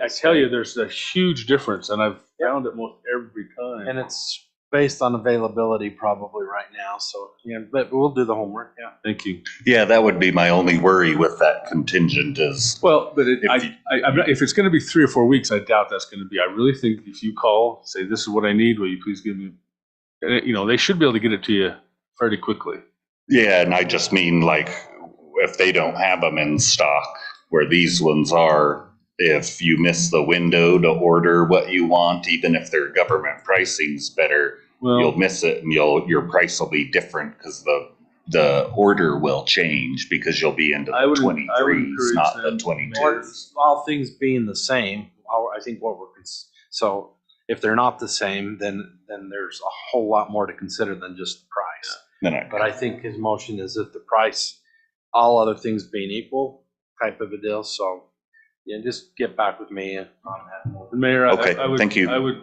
I tell you, there's a huge difference, and I've found it most every time. And it's based on availability probably right now. So but we'll do the homework. Yeah. Thank you. Yeah, that would be my only worry with that contingent is. Well, but if it's going to be 3 or 4 weeks, I doubt that's going to be. I really think if you call, say, this is what I need, will you please give me? They should be able to get it to you fairly quickly. Yeah, and I just mean if they don't have them in stock, where these ones are, if you miss the window to order what you want, even if their government pricing's better, you'll miss it and your price will be different because the order will change because you'll be into I the would 23s, encourage not the them to 22s. All things being the same, I think what we're, so if they're not the same, then there's a whole lot more to consider than just the price. Then But I think his motion is if the price, all other things being equal, type of a deal. So, yeah, just get back with me on that. Mayor, Okay, I would, thank you. I would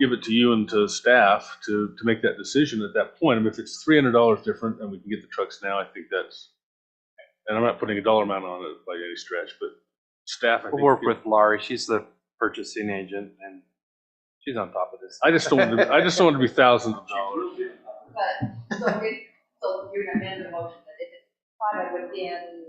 give it to you and to staff to make that decision at that point. I mean, if it's $300 different and we can get the trucks now, I think that's, and I'm not putting a dollar amount on it by any stretch, but staff, I think. We'll work with Laurie. She's the purchasing agent and she's on top of this. I just don't want it to be thousands of dollars. But, so you're gonna amend the motion that if it's kind of within.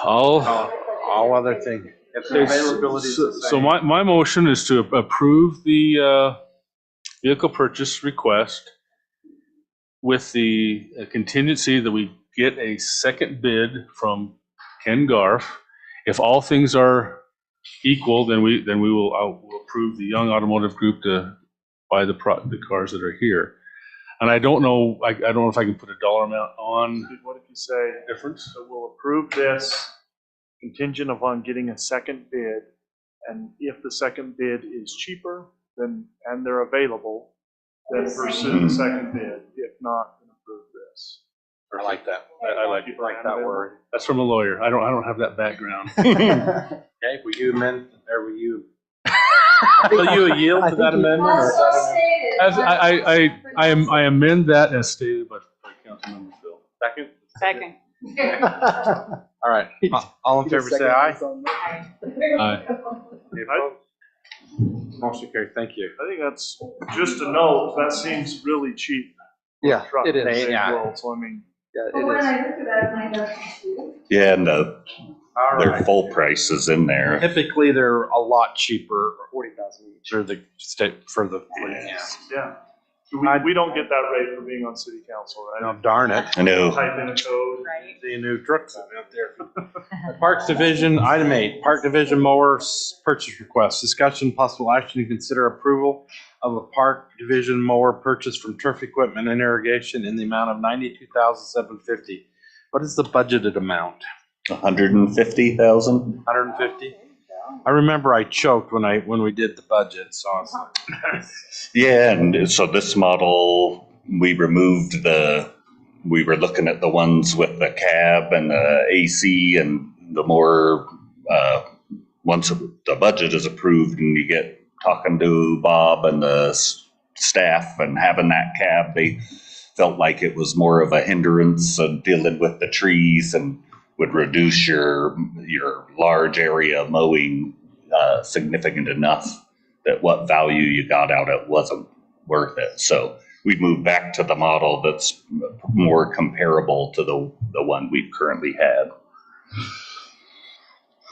All other things. If the availability is the same. So my motion is to approve the vehicle purchase request with the contingency that we get a second bid from Ken Garf. If all things are equal, then we'll approve the Young Automotive Group to buy the cars that are here. And I don't know if I can put a dollar amount on. What if you say difference? So we'll approve this contingent upon getting a second bid, and if the second bid is cheaper, then, and they're available, then pursue the second bid. If not, then approve this. I like that. I like that word. That's from a lawyer. I don't have that background. Okay, will you amend, or will you? Will you yield to that amendment, or is that As I amend that as stated by Councilmember Phil. second? Second. All right, all in favor, say aye. Aye. Any opposed? Motion carried, thank you. I think that's, just a note, that seems really cheap. Yeah, Truck it in is. today's Yeah. world, so I mean, Yeah, But when it is. I looked at that, I got confused. Yeah, and All their right. full price is in there. Typically, they're a lot cheaper 40,000 each. for the state, for the, yeah. We don't get that rate for being on city council, right? no, darn it. I know. Type in a code. Right. The new trucks out there. Parks Division, item 8, Park Division mowers purchase request. Discussion, possible action to consider approval of a Park Division mower purchase from Turf Equipment and Irrigation in the amount of $92,750. What is the budgeted amount? 150,000. 150? I remember I choked when we did the budget, so I was like, Yeah, and so this model, we removed we were looking at the ones with the cab and the AC, and the more, once the budget is approved and you get talking to Bob and the staff and having that cab, they felt like it was more of a hindrance of dealing with the trees and would reduce your large area mowing significant enough that what value you got out of it wasn't worth it. So we moved back to the model that's more comparable to the one we've currently had.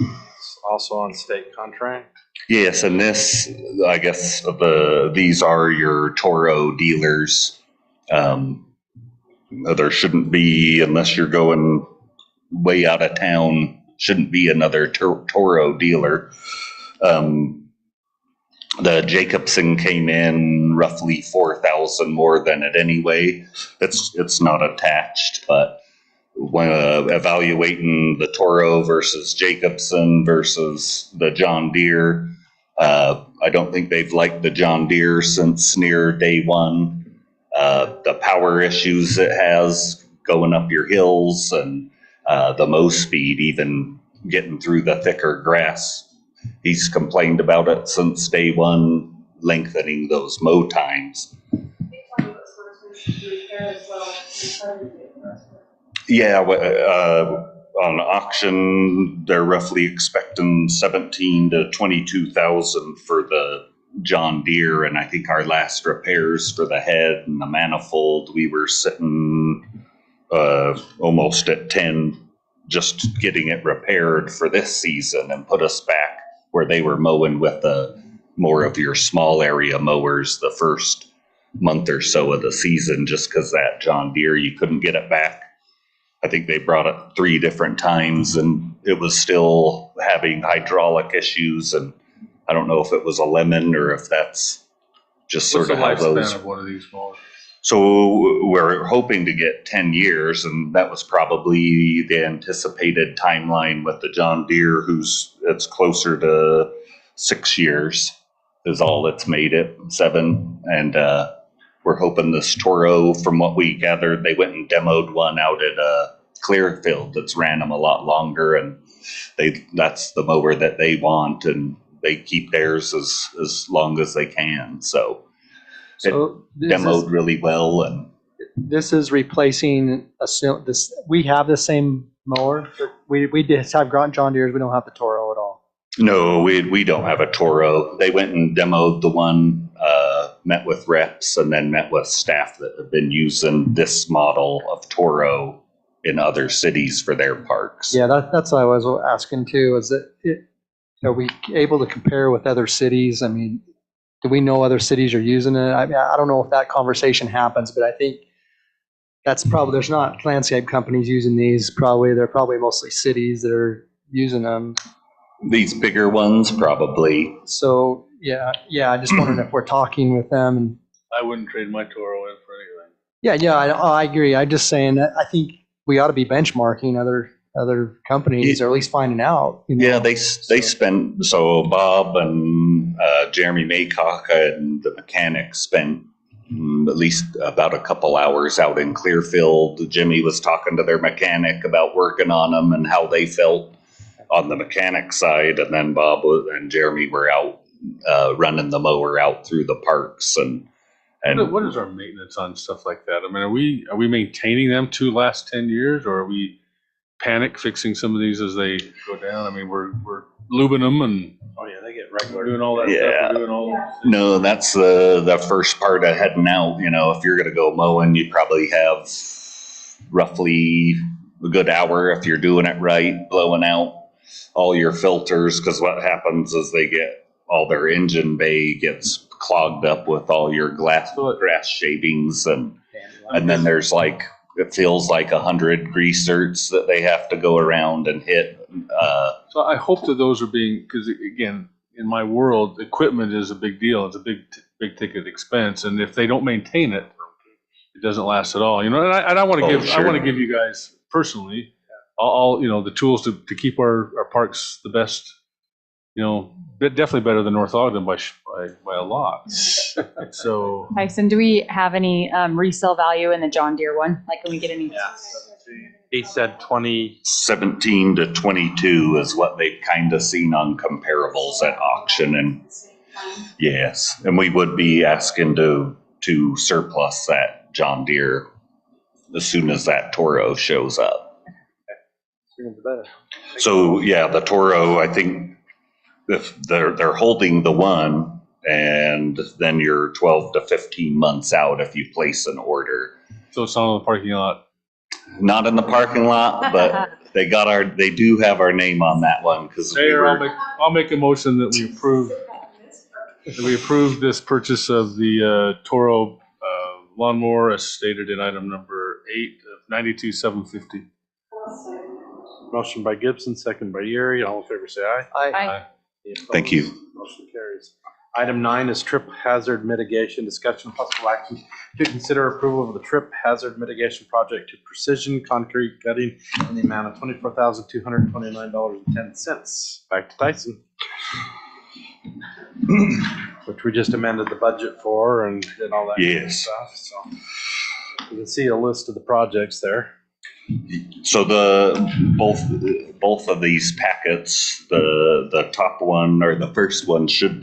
it's also on state contract. Yes, and this, I guess, these are your Toro dealers. There shouldn't be, unless you're going way out of town, shouldn't be another Toro dealer. The Jacobson came in roughly 4,000 more than it anyway. It's not attached, but when evaluating the Toro versus Jacobson versus the John Deere, I don't think they've liked the John Deere since near day one. The power issues it has going up your hills, and the mow speed, even getting through the thicker grass. He's complained about it since day one, lengthening those mow times. Yeah, on auction, they're roughly expecting 17 to 22,000 for the John Deere, and I think our last repairs for the head and the manifold, we were sitting almost at 10, just getting it repaired for this season and put us back where they were mowing with more of your small area mowers the first month or so of the season, just because that John Deere, you couldn't get it back. I think they brought it 3 different times and it was still having hydraulic issues, and I don't know if it was a lemon or if that's just sort of how those. What's the lifespan of one of these mowers? So we're hoping to get 10 years, and that was probably the anticipated timeline with the John Deere, it's closer to 6 years is all it's made it, 7. And we're hoping this Toro, from what we gathered, they went and demoed one out at Clearfield that's ran them a lot longer, and that's the mower that they want, and they keep theirs as long as they can. So it demoed really well. And this is replacing this. We have the same mower. We just have John Deere's. We don't have the Toro at all. no, we don't have a Toro. They went and demoed the one, met with reps, and then met with staff that have been using this model of Toro in other cities for their parks. Yeah, that's what I was asking too. Is are we able to compare with other cities? I mean, do we know other cities are using it? I mean, I don't know if that conversation happens, but I think that's probably, there's not landscape companies using these. They're probably mostly cities that are using them. These bigger ones, probably. So yeah, I just wondering if we're talking with them. And I wouldn't trade my Toro in for anything. yeah, I agree. I'm just saying that I think we ought to be benchmarking other companies, or at least finding out. Yeah, they spent, so Bob and Jeremy Maycock and the mechanics spent at least about a couple hours out in Clearfield. Jimmy was talking to their mechanic about working on them and how they felt on the mechanic side, and then Bob and Jeremy were out running the mower out through the parks. And what is our maintenance on stuff like that? I mean, are we maintaining them to last 10 years, or are we panic fixing some of these as they go down? I mean, we're lubing them, and they get regular. doing all that stuff. We're doing all no, that's the first part of heading out. If you're going to go mowing, you probably have roughly a good hour, if you're doing it right, blowing out all your filters, because what happens is all their engine bay gets clogged up with all your grass shavings, and then there's it feels like 100 grease zerts that they have to go around and hit. So I hope that those are because again, in my world, equipment is a big deal. It's a big ticket expense, and if they don't maintain it, it doesn't last at all. And I want to give you guys personally all the tools to keep our parks the best. Definitely better than North Ogden by a lot. So Tyson, do we have any resale value in the John Deere one? Like, can we get any? Yeah. He said 17 to 22 is what they've kind of seen on comparables at auction. And yes, and we would be asking to surplus that John Deere as soon as that Toro shows up. So yeah, the Toro, I think if they're holding the one, and then you're 12 to 15 months out if you place an order. So it's not in the parking lot. Not in the parking lot, but they do have our name on that one, because I'll make a motion that we approve this purchase of the Toro lawnmower as stated in item number 8 of $92,750. motion by Gibson, second by Yuri. All in favor, say aye. Aye. Thank you. Motion carries. Item 9 is trip hazard mitigation. Discussion possible action to consider approval of the trip hazard mitigation project to Precision Concrete Cutting in the amount of $24,229.10. Back to Tyson. Which we just amended the budget for and did all that kind of stuff. So you can see a list of the projects there. So both of these packets, the top one or the first one should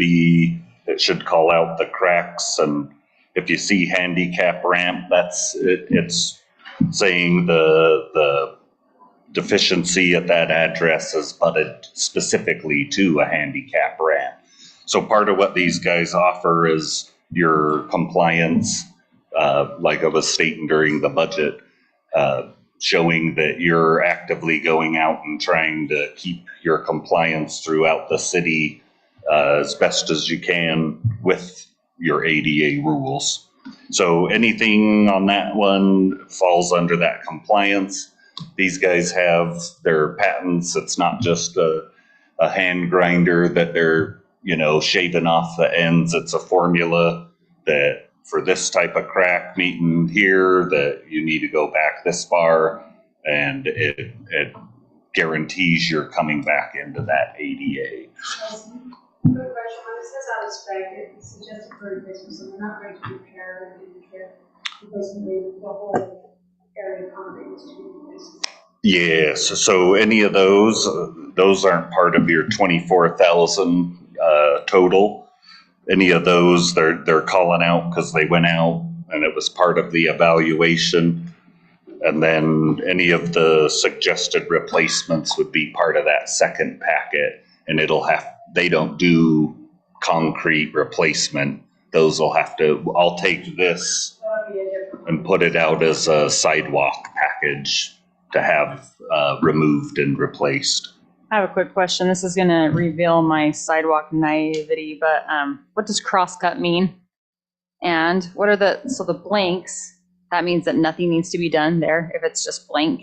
call out the cracks, and if you see handicap ramp, it's saying the deficiency at that address is butted specifically to a handicap ramp. So part of what these guys offer is your compliance, like I was stating during the budget, showing that you're actively going out and trying to keep your compliance throughout the city as best as you can with your ADA rules. So anything on that one falls under that compliance. These guys have their patents. It's not just a hand grinder that they're shaving off the ends. It's a formula that for this type of crack meeting here, that you need to go back this far, and it guarantees you're coming back into that ADA. Quick question, when it says out of spec, it suggested for replacement, so we're not going to repair and repair, because the whole area concrete is to be replaced. Yes, so any of those aren't part of your 24,000 total. Any of those, they're calling out because they went out and it was part of the evaluation. And then any of the suggested replacements would be part of that second packet, and they don't do concrete replacement. Those will have to, I'll take this and put it out as a sidewalk package to have removed and replaced. I have a quick question. This is going to reveal my sidewalk naivety, but what does crosscut mean? And what are the blanks? That means that nothing needs to be done there if it's just blank.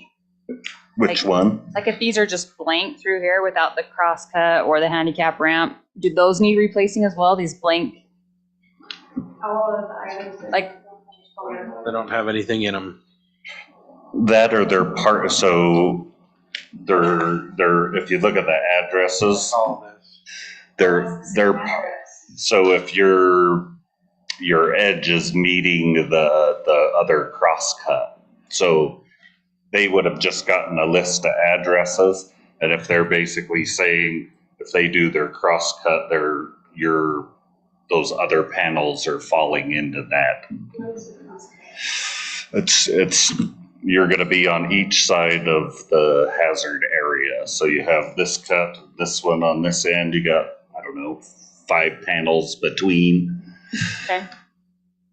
Which one? Like if these are just blank through here without the crosscut or the handicap ramp, do those need replacing as well? These blank? All of the items. They don't have anything in them. That or they're part, so they're if you look at the addresses, they're so if your edge is meeting the other crosscut, so they would have just gotten a list of addresses, and if they're basically saying if they do their crosscut, those other panels are falling into that. It's you're going to be on each side of the hazard area. So you have this cut, this one on this end. You got, I don't know, 5 panels between. Okay.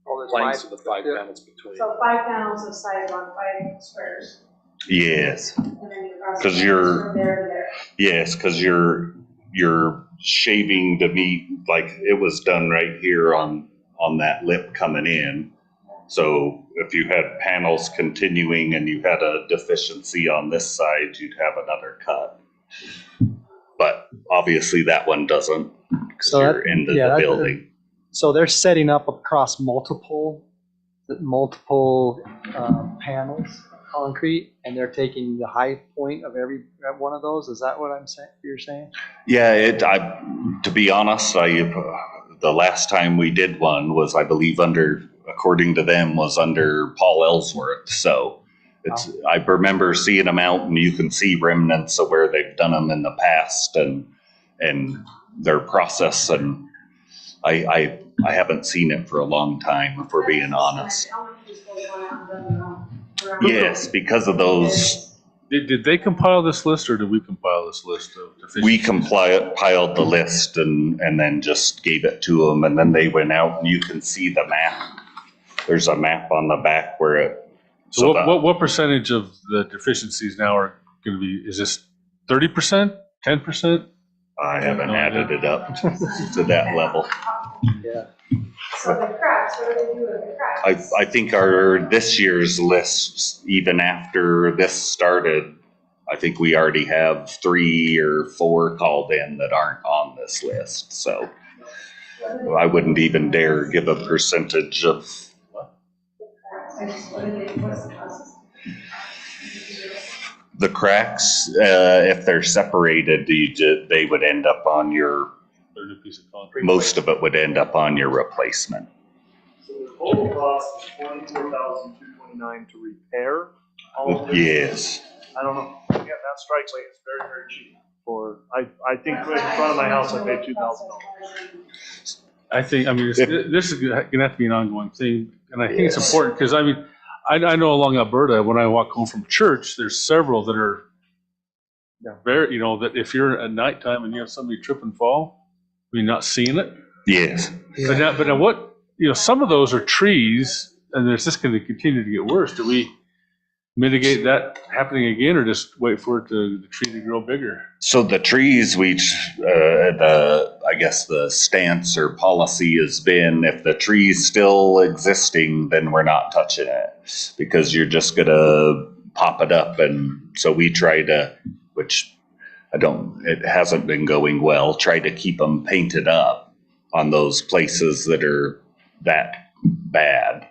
All the lines of the 5 panels between. So 5 panels of sidewalk, 5 squares. Yes. And then you cross Because from there to there. yes, because you're shaving to meet, like it was done right here on that lip coming in. So if you had panels continuing and you had a deficiency on this side, you'd have another cut. But obviously that one doesn't, because you're into the building. So they're setting up across multiple panels of concrete, and they're taking the high point of every one of those. Is that what you're saying? Yeah, to be honest, the last time we did one was, I believe, according to them, was under Paul Ellsworth. So I remember seeing them out, and you can see remnants of where they've done them in the past and their process. And I haven't seen it for a long time, if we're being honest. Yes, because of those. Did they compile this list, or did we compile this list of deficiencies? We compiled the list and then just gave it to them, and then they went out, and you can see the map. There's a map on the back where it. So what percentage of the deficiencies now are going to be? Is this 30%, 10%? I haven't added it up to that level. Yeah. So the cracks, what do they do with the cracks? I think this year's list, even after this started, I think we already have 3 or 4 called in that aren't on this list. So I wouldn't even dare give a percentage of. What's the process? The cracks, if they're separated, they would end up on your. Piece of concrete. Most of it would end up on your replacement. So the total cost is $24,229 to repair all of this? Yes. I don't know. Yeah, that strikes me as very, very cheap. I think right in front of my house, I paid $2,000. This is going to have to be an ongoing thing, and I think it's important because I know along Alberta, when I walk home from church, there's several that are very, that if you're at nighttime and you have somebody trip and fall, you're not seeing it. Yes. But now what, some of those are trees, and there's just going to continue to get worse. Do we mitigate that happening again, or just wait for the tree to grow bigger? So the trees, I guess the stance or policy has been, if the tree's still existing, then we're not touching it, because you're just gonna pop it up. And so we try to, which it hasn't been going well, try to keep them painted up on those places that are that bad.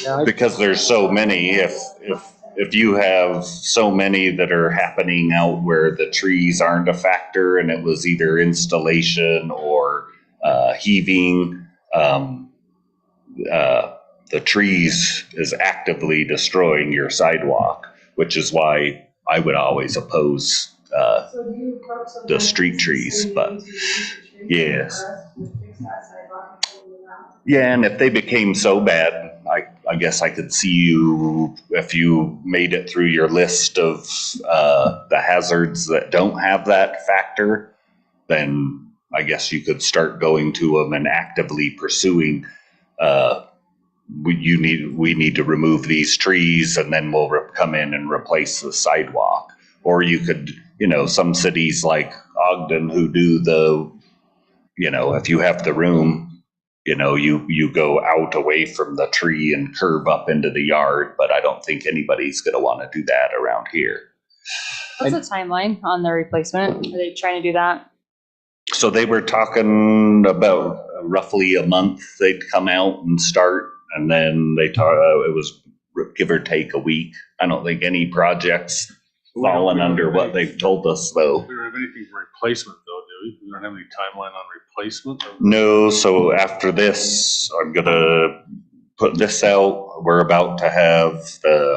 Yeah, Because there's so many, if you have so many that are happening out where the trees aren't a factor and it was either installation or heaving, the trees is actively destroying your sidewalk, which is why I would always oppose So do you approach something the like street this, trees, saying but you need to use the trees yes. for us to fix that sidewalk and pull it around? Yeah, and if they became so bad, I guess I could see you, if you made it through your list of the hazards that don't have that factor, then I guess you could start going to them and actively pursuing, we need to remove these trees and then we'll come in and replace the sidewalk. Or you could, some cities like Ogden who do if you have the room, you go out away from the tree and curve up into the yard, but I don't think anybody's going to want to do that around here. What's the timeline on the replacement? Are they trying to do that? So they were talking about roughly a month they'd come out and start, and then it was give or take a week. I don't think any projects fallen under what they've told us, though. We don't have anything for replacement, though, do we? We don't have any timeline on replacement? No, so after this, I'm gonna put this out. We're about to have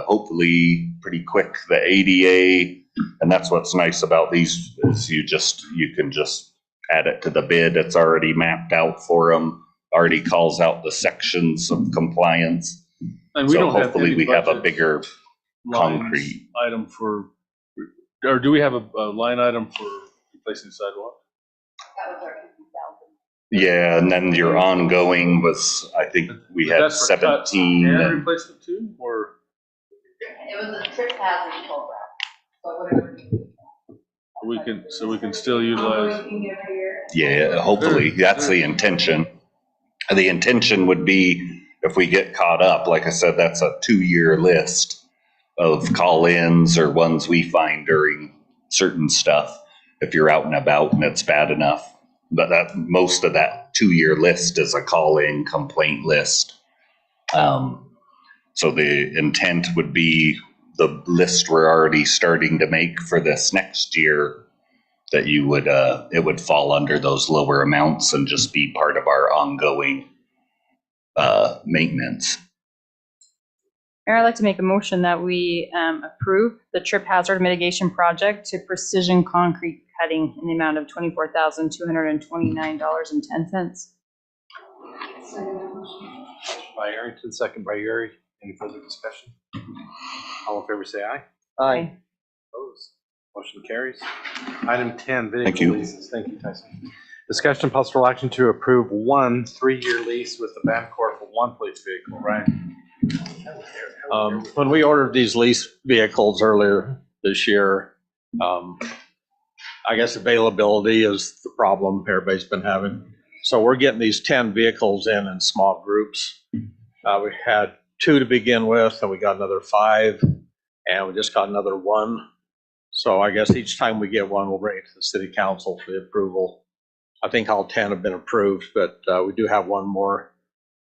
hopefully pretty quick, the ADA, and that's what's nice about these is you can just add it to the bid. It's already mapped out for them, already calls out the sections of compliance. And we So don't have hopefully any we have a budget bigger lines concrete. item for, or do we have a line item for replacing sidewalk? That was our 50,000. Yeah, and then your ongoing was, I think we But had that's for cuts 17. and and- replacement too, or? It was a trip hazard program, so whatever. We can still utilize. Working every year. Yeah, hopefully, that's the intention. The intention would be, if we get caught up, like I said, that's a 2-year list of call-ins or ones we find during certain stuff, if you're out and about and it's bad enough. But most of that 2-year list is a call-in complaint list. So the intent would be the list we're already starting to make for this next year, that you would, it would fall under those lower amounts and just be part of our ongoing maintenance. Mayor, I'd like to make a motion that we approve the trip hazard mitigation project to Precision Concrete Cutting in the amount of $24,229.10. By Arrington, second by Uri. Any further discussion? All in favor, say aye. Aye. Opposed? Motion carries. Item 10, Thank vehicle you. leases. Thank you, Tyson. Discussion and possible action to approve 1 3-year lease with the Bancorp for 1 police vehicle, right? When we ordered these lease vehicles earlier this year, I guess availability is the problem everybody's been having. So we're getting these 10 vehicles in small groups. We had 2 to begin with, and we got another 5, and we just got another 1. So I guess each time we get one, we'll bring it to the city council for the approval. I think all 10 have been approved, but we do have 1 more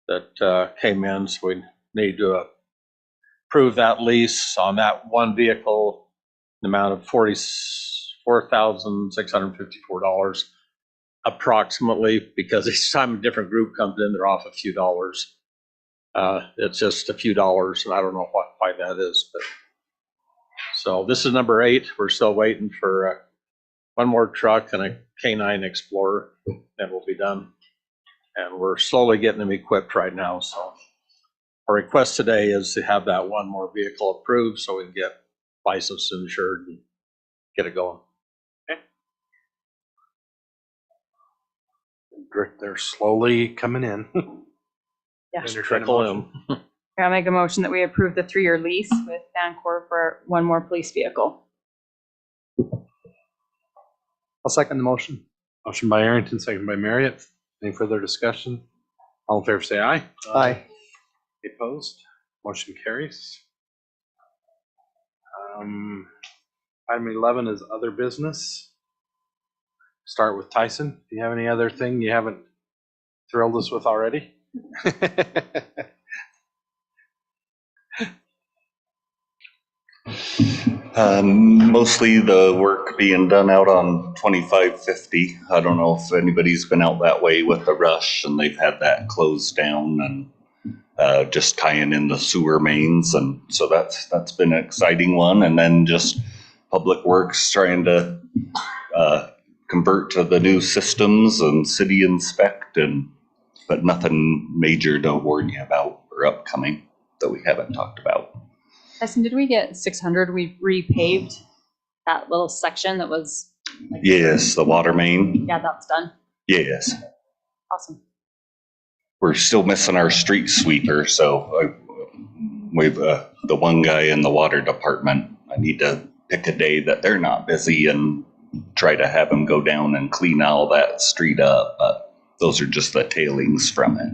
that came in, so we need to approve that lease on that 1 vehicle, the amount of $44,654 approximately, because each time a different group comes in, they're off a few dollars. It's just a few dollars, and I don't know why that is. But so this is number 8. We're still waiting for 1 more truck and a K9 Explorer, and we'll be done. And we're slowly getting them equipped right now. So our request today is to have that 1 more vehicle approved so we can get licensed and insured and get it going. They're slowly coming in. Yeah. Trickle in. I'll make a motion that we approve the 3-year lease with Bancorp for 1 more police vehicle. I'll second the motion. Motion by Arrington, second by Marriott. Any further discussion? All in favor, say aye. Aye. Any opposed? Motion carries. Item 11 is other business. Start with Tyson. Do you have any other thing you haven't thrilled us with already? Mostly the work being done out on 2550. I don't know if anybody's been out that way with the rush and they've had that closed down and just tying in the sewer mains. And so that's been an exciting one. And then just Public Works trying to convert to the new systems and city inspect, but nothing major to warn you about or upcoming that we haven't talked about. Tyson, did we get 600? We repaved that little section that was. Like, yes, the water main. Yeah, that's done. Yes. Awesome. We're still missing our street sweeper, so we've the one guy in the water department. I need to pick a day that they're not busy and try to have him go down and clean all that street up. But those are just the tailings from it.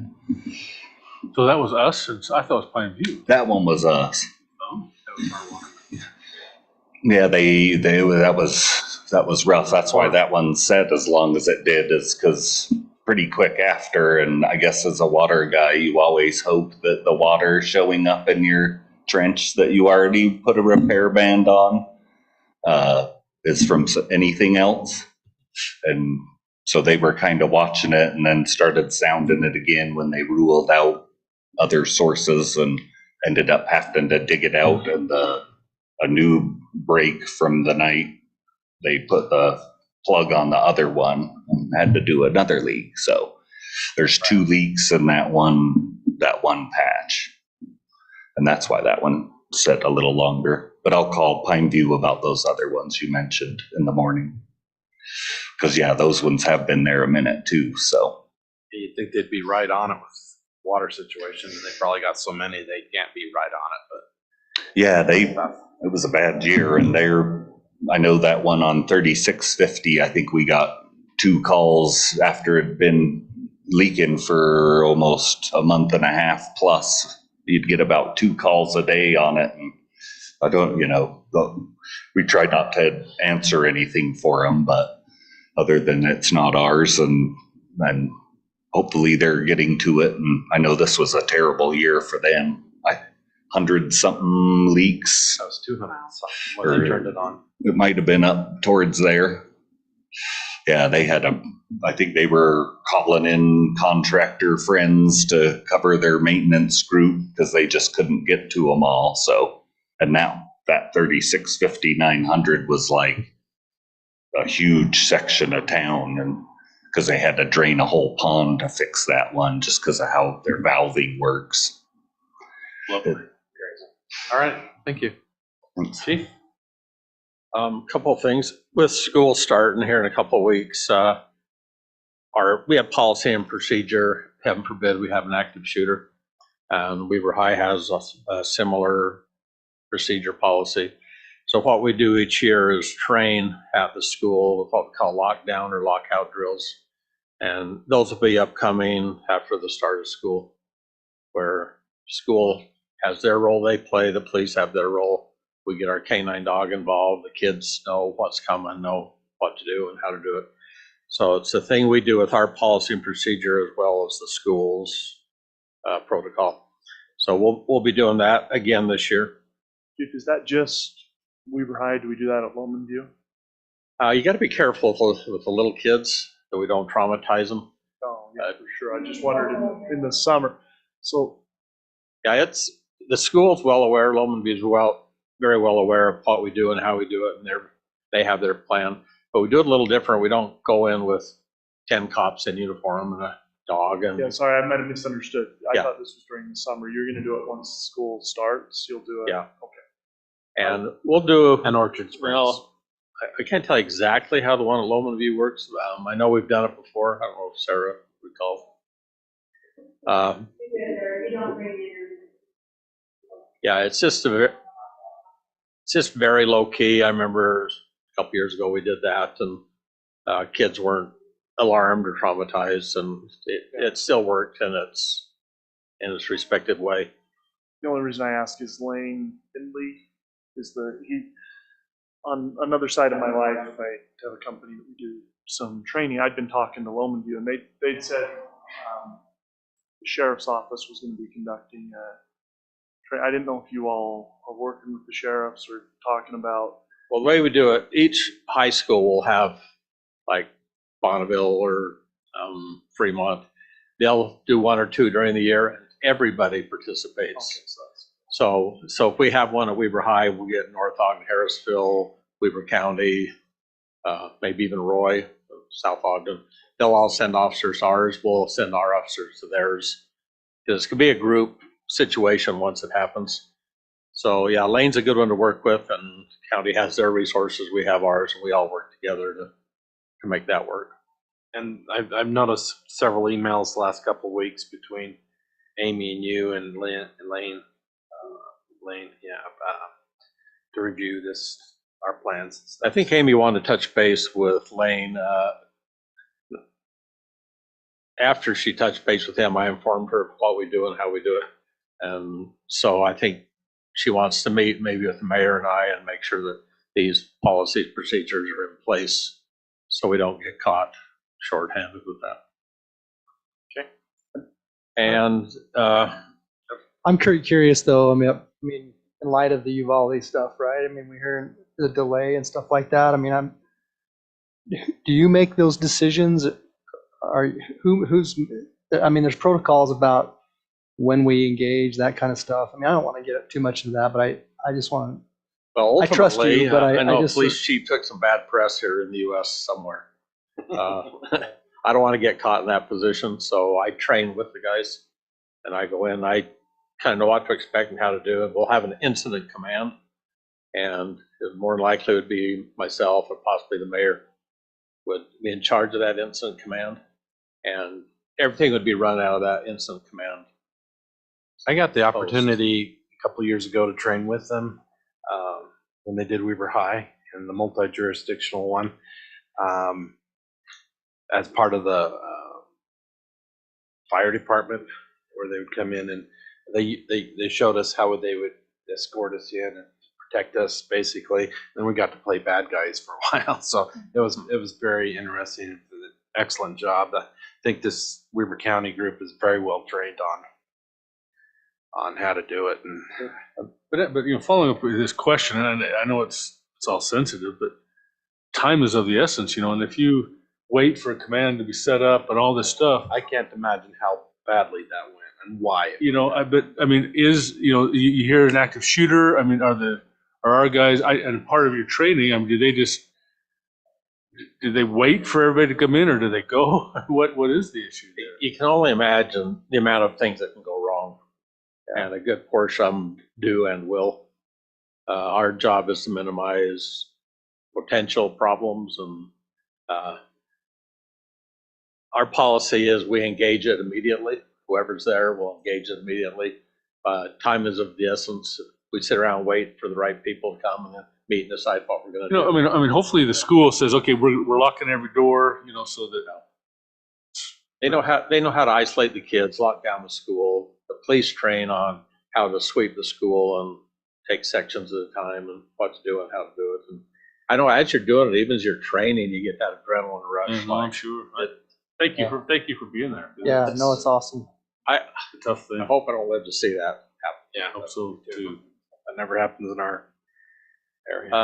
So that was us, and I thought it was Pine View. That one was us. Oh, that was our water. Yeah, that was rough. That's why that one set as long as it did, is because pretty quick after, and I guess as a water guy, you always hope that the water showing up in your trench that you already put a repair band on is from anything else. And so they were kind of watching it and then started sounding it again when they ruled out other sources and ended up having to dig it out. And a new break from the night, they put the plug on the other one and had to do another leak. So there's 2 leaks in that one patch. And that's why that one set a little longer. But I'll call Pine View about those other ones you mentioned in the morning. Because, yeah, those ones have been there a minute too, so. You'd think they'd be right on it with water situation. They probably got so many they can't be right on it, but. Yeah, it was a bad year, and I know that one on 3650, I think we got 2 calls after it'd been leaking for almost a month and a half plus. You'd get about 2 calls a day on it, and I don't, we try not to answer anything for them, but other than it's not ours, and hopefully they're getting to it. And I know this was a terrible year for them. 100-something leaks. That was 200 something when they turned it on. It might have been up towards there. Yeah, they had I think they were calling in contractor friends to cover their maintenance group because they just couldn't get to them all. So, and now that 3650-900 was like a huge section of town, and because they had to drain a whole pond to fix that one just because of how their valving works. Lovely. All right, thank you. Chief? Couple of things. With school starting here in a couple of weeks, we have policy and procedure. Heaven forbid we have an active shooter. Weaver High has a similar procedure policy. So what we do each year is train at the school with what we call lockdown or lockout drills. And those will be upcoming after the start of school, where school has their role they play, the police have their role. We get our canine dog involved. The kids know what's coming, know what to do and how to do it. So it's a thing we do with our policy and procedure as well as the school's protocol. So we'll be doing that again this year. Chief, is that just Weaver High? Do we do that at Lowman View? You got to be careful with the little kids that we don't traumatize them. Oh, yeah, for sure. I just wondered in the summer. So, yeah, the school's well aware. Lowman View is very well aware of what we do and how we do it, and they have their plan. But we do it a little different. We don't go in with 10 cops in uniform and a dog. And yeah, sorry, I might have misunderstood. I thought this was during the summer. You're going to do it once school starts. You'll do it. Yeah. Okay. And we'll do an Orchard Springs. Well, I can't tell you exactly how the one at Lowman View works. I know we've done it before. I don't know if Sarah recalls. Yeah, it's just very low key. I remember a couple years ago we did that, and kids weren't alarmed or traumatized, and it still worked in its respective way. The only reason I ask is Lane Finley is on another side of my life. I have a company that we do some training. I'd been talking to Lowman View, and they'd said the sheriff's office was gonna be conducting I didn't know if you all are working with the sheriffs or talking about. Well, the way we do it, each high school will have, like Bonneville or Fremont, they'll do one or two during the year, and everybody participates. Okay, So if we have one at Weber High, we'll get North Ogden, Harrisville, Weber County, maybe even Roy, South Ogden. They'll all send officers to ours. We'll send our officers to theirs. Because it could be a group situation once it happens. So yeah, Lane's a good one to work with, and county has their resources, we have ours, and we all work together to make that work. And I've noticed several emails the last couple of weeks between Amy and you and Lane, to review our plans and stuff. I think Amy wanted to touch base with Lane. After she touched base with him, I informed her of what we do and how we do it. And so I think she wants to meet maybe with the mayor and I and make sure that these policies, procedures are in place so we don't get caught shorthanded with that. Okay. And I'm curious though, I mean, in light of the Uvalde stuff, right? I mean, we hear the delay and stuff like that. I mean, do you make those decisions? I mean, there's protocols about when we engage, that kind of stuff. I mean, I don't want to get too much into that, but I just want to. Well, I trust you, but I know I just, police chief took some bad press here in the U.S. somewhere. I don't want to get caught in that position, so I train with the guys, and I go in. I kind of know what to expect and how to do it. We'll have an incident command, and more than likely it would be myself or possibly the mayor would be in charge of that incident command, and everything would be run out of that incident command. I got the opportunity a couple of years ago to train with them when they did Weber High and the multi-jurisdictional one as part of the fire department, where they would come in and they showed us how they would escort us in and protect us basically. Then we got to play bad guys for a while, so it was very interesting. Excellent job. I think this Weber County group is very well trained on how to do it. And But you know, following up with this question, and I know it's all sensitive, but time is of the essence, you know, and if you wait for a command to be set up and all this stuff, I can't imagine how badly that went and why. you know, I mean, you hear an active shooter? I mean, are our guys, and part of your training, I mean, do they wait for everybody to come in, or do they go? What is the issue there? You can only imagine the amount of things that can go wrong, and a good portion of them do and will. Our job is to minimize potential problems, and our policy is we engage it immediately. Whoever's there will engage it immediately. Time is of the essence. We sit around and wait for the right people to come and then meet and decide what we're going to You know, do. I mean, hopefully the school says, okay, we're locking every door, you know, so that They know how to isolate the kids, lock down the school. The police train on how to sweep the school and take sections at a time and what to do and how to do it. And I know as you're doing it, even as you're training, you get that adrenaline rush. I'm sure. Thank you for being there. yeah, no, it's awesome. It's a tough thing. I hope I don't live to see that happen. Yeah, I hope so too. That never happens in our area.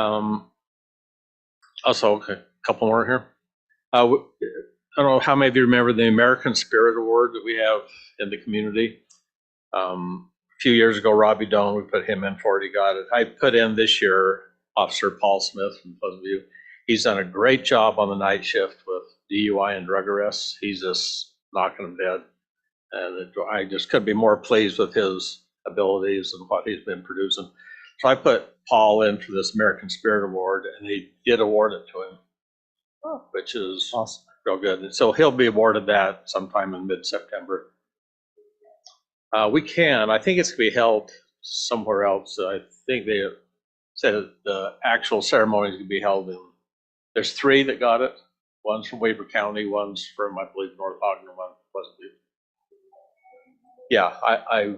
Also, a couple more here. I don't know how many of you remember the American Spirit Award that we have in the community. A few years ago, Robbie Doan, we put him in for it. He got it. I put in this year Officer Paul Smith from Pleasant View. He's done a great job on the night shift with DUI and drug arrests. He's just knocking them dead. And I just couldn't be more pleased with his abilities and what he's been producing. So I put Paul in for this American Spirit Award, and he did award it to him, which is Awesome. real good. And so he'll be awarded that sometime in mid-September. I think it's going to be held somewhere else. I think they said the actual ceremony is going to be held there's 3 that got it. One's from Weber County, one's from, I believe, North Ogden, and one Pleasant View. Yeah, I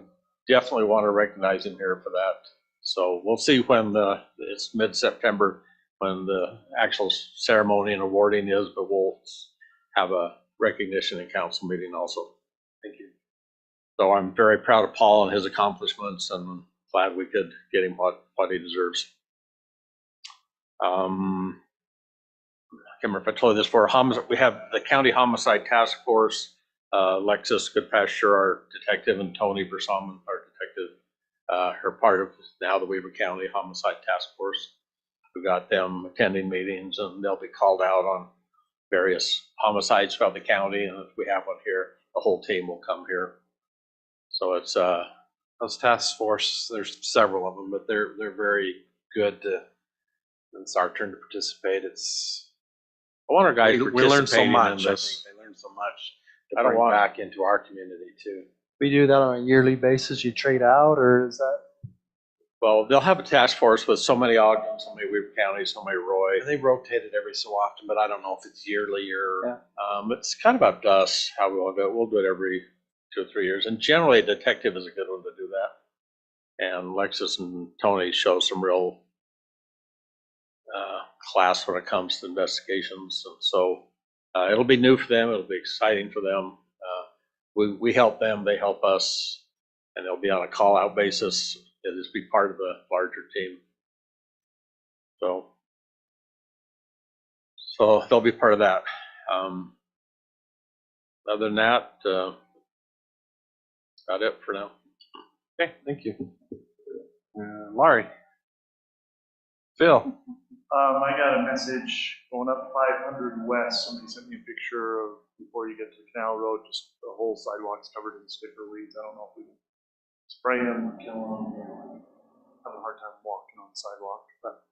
definitely want to recognize him here for that. So we'll see when it's mid-September when the actual ceremony and awarding is, but we'll have a recognition and council meeting also. Thank you. So I'm very proud of Paul and his accomplishments, and glad we could get him what he deserves. I can't remember if I told you this before. We have the County Homicide Task Force. Alexis Goodpasture, our detective, and Tony Versalman, our detective, are part of now the Weaver County Homicide Task Force. We got them attending meetings, and they'll be called out on various homicides throughout the county. And if we have one here, the whole team will come here. So it's Those task force, there's several of them, but they're very good to, it's our turn to participate. I want our guys we learn so participating in much. I this. think they learn so much I to don't bring want- back into our community too. We do that on a yearly basis, you trade out, or is that? Well, they'll have a task force with so many Ogden, so many Weaver County, so many Roy. They rotate it every so often, but I don't know if it's yearly or. It's kind of up to us how we want to do it. We'll do it every 2 or 3 years. And generally, a detective is a good one to do that. And Lexus and Tony show some real class when it comes to investigations. And so it'll be new for them. It'll be exciting for them. We help them, they help us, and they'll be on a call-out basis. It'll just be part of a larger team. So they'll be part of that. Other than that, about it for now. Okay, thank you. Laurie. Phil. I got a message going up 500 west. Somebody sent me a picture of before you get to the canal road, just the whole sidewalk's covered in sticker weeds. I don't know if we can spray them or kill them. Having a hard time walking on the sidewalk, but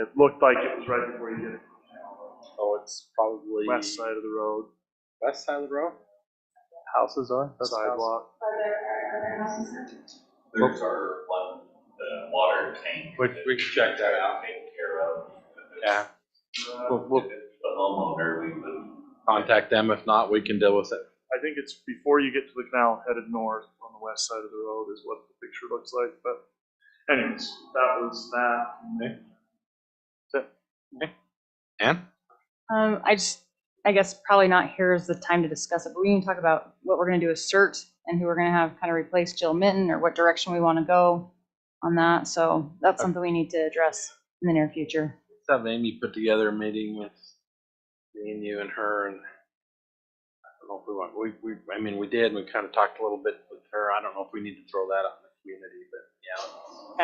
it looked like it was right before you get to the canal road. Oh, it's probably West side of the road. west side of the road. Houses are Sidewalk. Are there houses there? There's our the water tank. We can check that out. Taken care of. Yeah. We'll The homeowner, we would. contact them. If not, we can deal with it. I think it's before you get to the canal, headed north on the west side of the road is what the picture looks like. But anyways, that was that. Okay. That's it. Okay. Ann? I guess probably not here is the time to discuss it, but we can talk about what we're gonna do with CERT and who we're gonna have kind of replace Jill Minton, or what direction we wanna go on that. So that's something we need to address in the near future. Let's have Amy put together a meeting with me and you and her, and I don't know if we want, I mean, we did, and we kind of talked a little bit with her. I don't know if we need to throw that out in the community, but yeah.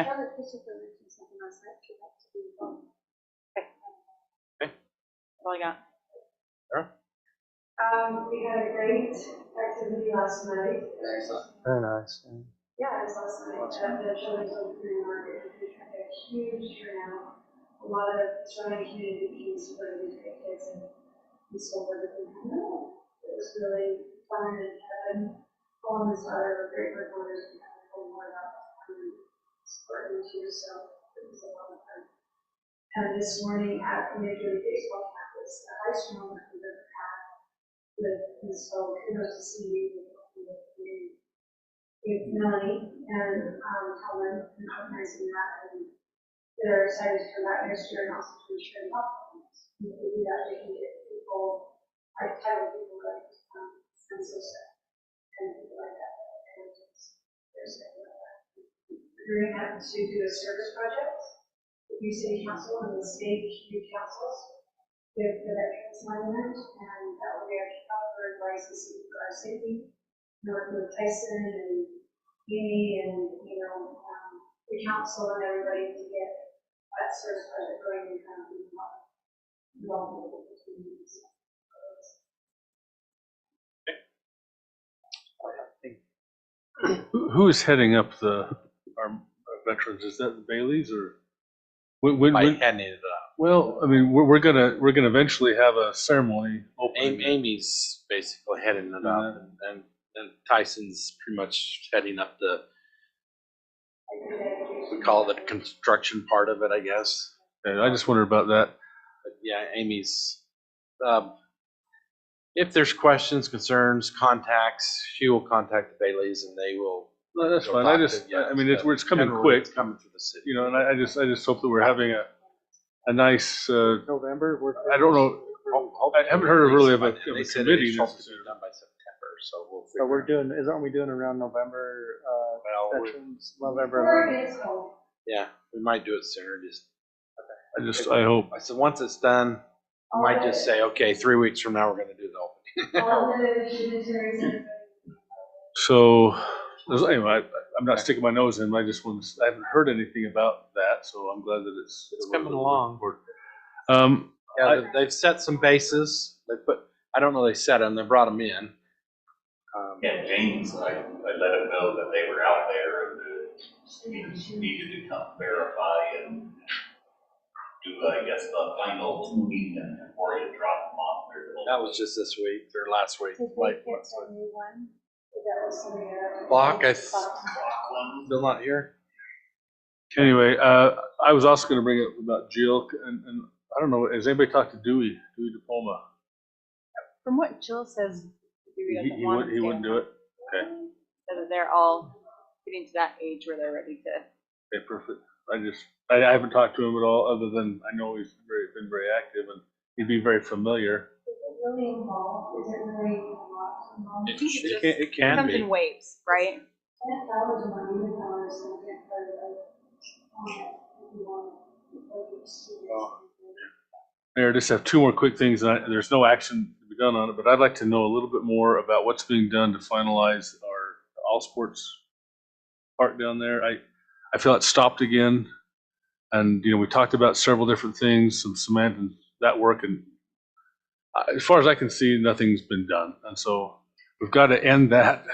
I thought that Christopher mentioned something last night too, about to be involved. That's all I got. We had a great activity last night. Very nice. Yeah, it was last night at the Children's Open Market. We had a huge turnout. A lot of surrounding communities for these great kids and so forth. It was really fun, and Kevin, Paul and his daughter were great performers. We had a whole lot of supporting too, so it was a lot of fun. And this morning at the Major League Baseball campus, the high school that we've ever had with, and so kudos to see you with Melanie and Helen and organizing that, and they're excited to come back next year and also to share them up. We do that, they can get people, like title people like census and people like that. And we're doing that to do a service project with the city council and the state community councils with the Veterans Monument, and that will be our kickoff for licensing for our safety. Working with Tyson and Amy and, the council and everybody to get that service project going and kind of involved with the communities. Who is heading up our veterans? Is that the Baileys or? Mike hadn't ended up. Well, I mean, we're gonna eventually have a ceremony opening. Amy's basically heading it up, and Tyson's pretty much heading up we call it the construction part of it, I guess. And I just wondered about that. But yeah, Amy's, if there's questions, concerns, contacts, she will contact the Baileys and they will. No, that's go fine. talk I to- just, yeah, I mean, it's coming generally quick, it's coming through the city. and I just hope that we're having a nice, November? I don't know, I haven't heard really of a They said committee it's supposed to necessarily. be done by September, so we'll But we're doing, aren't we doing around November, Well, Veterans, November Or 11th? it's cold. yeah, we might do it sooner, I hope. I said, once it's done, we might just say, okay, 3 weeks from now, we're gonna do the opening. All the tributaries are. So, anyway, I'm not sticking my nose in, I haven't heard anything about that, so I'm glad that it's. coming along. Um, Yeah, they've set some bases, I don't know they set them, they brought them in. Yeah, James, I let him know that they were out there and he needed to come verify and do, I guess, the final tuning and before you drop them off there. That was just this week, or last week. Did they get a new one? That was something that. Block, still not here? Anyway, I was also gonna bring up about Jill, and I don't know, has anybody talked to Dewey Diploma? From what Jill says, He wouldn't do it? Okay, that they're all getting to that age where they're ready to. okay, perfect. I haven't talked to him at all, other than I know he's been very active, and he'd be very familiar. Is it really involved? Is it really a lot involved? It can comes be. in waves, right? $10,000 a month, even though it's not get part of it. If you want it. Mayor, I just have two more quick things, and there's no action to be done on it, but I'd like to know a little bit more about what's being done to finalize our all sports park down there. I feel it stopped again, and we talked about several different things, some cement and that work, and as far as I can see, nothing's been done, and so we've got to end that